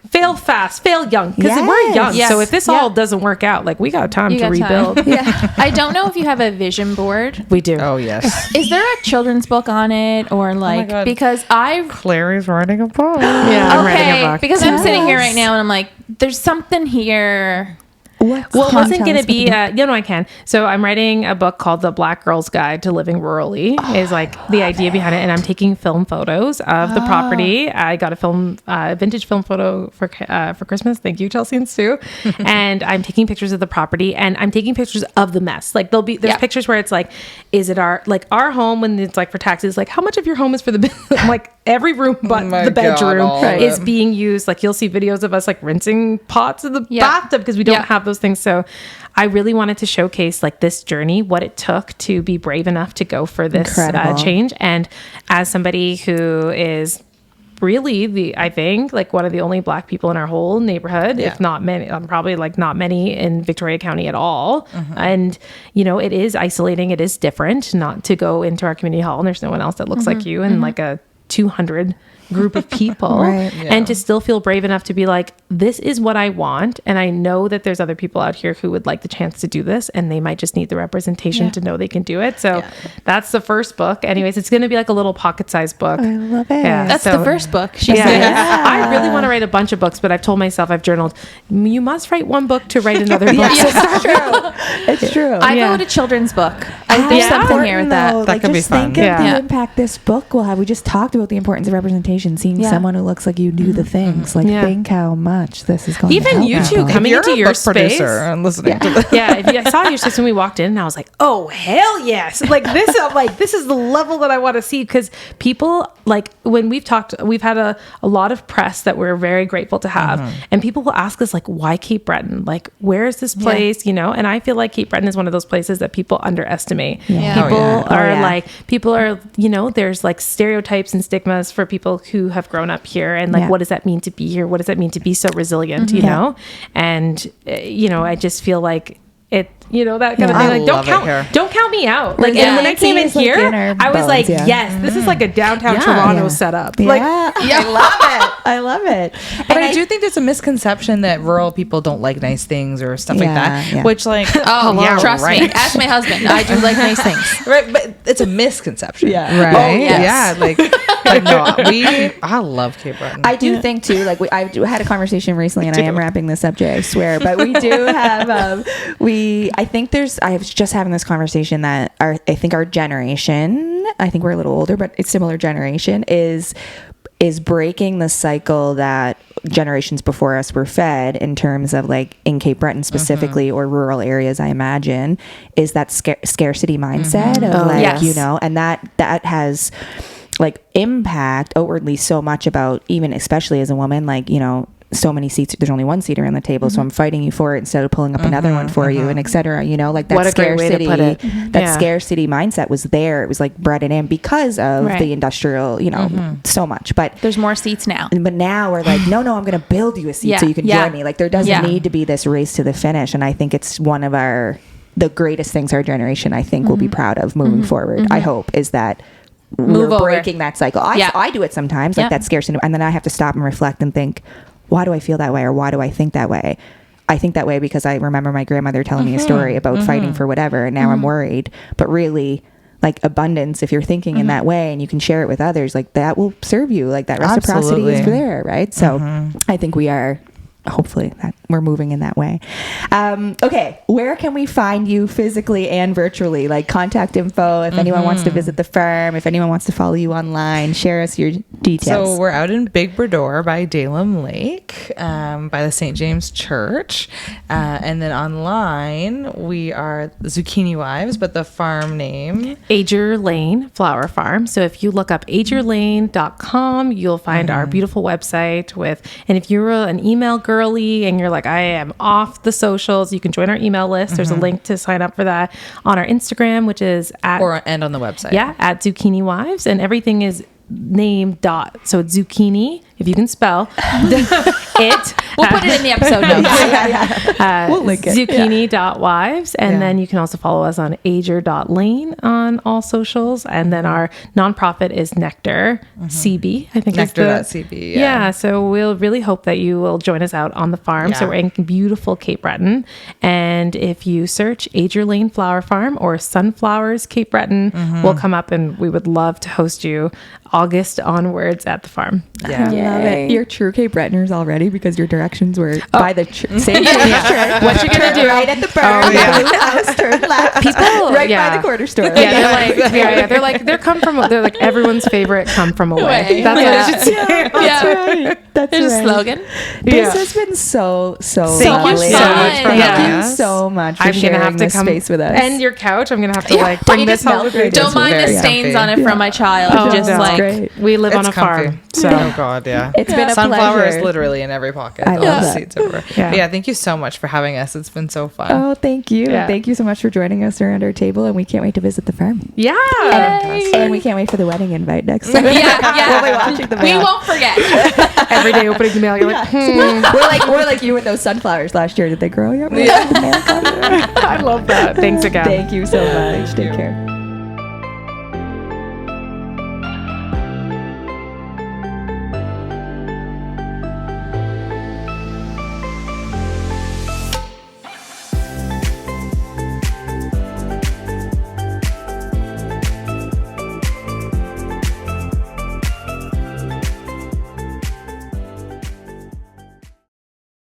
fail fast, fail young, because we're young. Yes. So if this all doesn't work out, like we got time You to got rebuild. time. I don't know if you have a vision board. We do. oh yes, Is there a children's book on it, or like God. because I Clary's writing a book. Yeah, I'm writing a okay book. because I'm sitting here right now and I'm like, there's something here. Well, it wasn't going to be, I can. So I'm writing a book called The Black Girl's Guide to Living Rurally, is like the idea behind it. And I'm taking film photos of the property. I got a vintage film photo for Christmas. Thank you, Chelsea and Sue. And I'm taking pictures of the property, and I'm taking pictures of the mess. Like there's pictures where it's like, is it our home when it's like for taxes, like how much of your home is for the, like every room but the bedroom is being used. Like you'll see videos of us like rinsing pots in the bathtub because we don't have those things. So I really wanted to showcase like this journey, what it took to be brave enough to go for this change. And as somebody who is really I think like one of the only Black people in our whole neighborhood, if not many, probably like not many in Victoria County at all. And, you know, it is isolating. It is different not to go into our community hall and there's no one else that looks like you and like a 200 group of people and to still feel brave enough to be like, this is what I want. And I know that there's other people out here who would like the chance to do this and they might just need the representation to know they can do it. So that's the first book. Anyways, it's going to be like a little pocket-sized book. I love it. Yeah, That's the first book. She said. I really want to write a bunch of books, but I've told myself, I've journaled, you must write one book to write another book. It's true. It's true. I wrote a children's book. I think there's something here with that. That could be fun. Think of the impact this book will have. We just talked about the importance of representation, seeing someone who looks like you do the things. Like, think how much this is going to help. Even you two coming into your space. And listening to this. I saw your space when we walked in and I was like, oh, hell yes. Like this, I'm like, this is the level that I want to see. Because people, like when we've talked, we've had a lot of press that we're very grateful to have. And people will ask us like, why Cape Breton? Like, where is this place? You know? And I feel like Cape Breton is one of those places that people underestimate. People are, you know, there's like stereotypes and stigmas for people who have grown up here. And like, what does that mean to be here? What does that mean to be so resilient, you know? And, you know, I just feel like it, you know, that kind of thing. Like, don't count me out. Like, and when I came in here, I was like, yes, this is like a downtown Toronto setup. Yeah. Like, I love it. I love it. But I do think there's a misconception that rural people don't like nice things or stuff like that. Which, like, trust me. Ask my husband. I do like nice things. Right, but it's a misconception. Yeah. Right. Yeah. Like no, I love Cape Breton. I do think too. Like I had a conversation recently, and I am wrapping this up, Jay. I swear, but we do have. I was just having this conversation that I think our generation. I think we're a little older, but it's similar generation is breaking the cycle that generations before us were fed in terms of like in Cape Breton specifically or rural areas, I imagine, is that scarcity mindset of like, you know, and that has like impact outwardly so much about even especially as a woman, like, you know, so many seats, there's only one seat around the table, so I'm fighting you for it instead of pulling up another one for you, and etc. You know, like that scarcity, that scarcity mindset was there. It was like bred in because of the industrial, you know, so much. But there's more seats now. But now we're like, no, I'm going to build you a seat so you can join me. Like there doesn't need to be this race to the finish, and I think it's one of the greatest things our generation, I think, will be proud of moving forward. I hope is that. We're breaking that cycle. I do it sometimes, like that scarcity, and then I have to stop and reflect and think, why do I feel that way, or why do I think that way? I think that way because I remember my grandmother telling me a story about fighting for whatever, and now I'm worried. But really, like abundance, if you're thinking in that way and you can share it with others, like that will serve you. Like that reciprocity is there, right? So I think we are. Hopefully that we're moving in that way. Okay, where can we find you physically and virtually? Like contact info, if anyone wants to visit the farm, if anyone wants to follow you online, share us your details. So we're out in Big Brador by Dalem Lake, by the St. James Church. And then online, we are Zucchini Wives, but the farm name? Ager Lane Flower Farm. So if you look up agerlane.com, you'll find our beautiful website and if you're an email girly and you're like, I am off the socials, you can join our email list. There's a link to sign up for that on our Instagram, which is and on the website. Yeah, at Zucchini Wives, and everything is named so it's zucchini, if you can spell it. We'll put it in the episode notes. We'll link it. Zucchini.wives. And then you can also follow us on ager.lane on all socials. And then our nonprofit is Nectar CB, I think. Nectar.cb. Yeah. So we'll really hope that you will join us out on the farm. Yeah. So we're in beautiful Cape Breton. And if you search Ager Lane Flower Farm or Sunflowers Cape Breton, we'll come up, and we would love to host you August onwards at the farm. Yeah. I love it. You're true Cape Bretoners already because your directions were by the same church. What you gonna do? Right at the bar. Blue house, turn left. People right by the quarter store. They're like everyone's favorite come from away. That's what I should say. That's right. That's There's a slogan. This has been so Thank you so much for Thank you so much for sharing this space with us. And your couch. I'm gonna have to bring this home with me. Don't mind the stains on it from my child. We live on a farm. So. Oh God, yeah. It's been a Sunflower pleasure. is literally in every pocket. I all love the that. seeds everywhere. Yeah, thank you so much for having us. It's been so fun. Oh, thank you. Yeah. Thank you so much for joining us around our table, and we can't wait to visit the farm. Yeah. And we can't wait for the wedding invite next time. Yeah. We'll be watching the We mail. won't forget. Every day opening the mail, you're like, We're like you with those sunflowers last year. Did they grow yet? I love that. Thanks again. Thank you so much. Take care.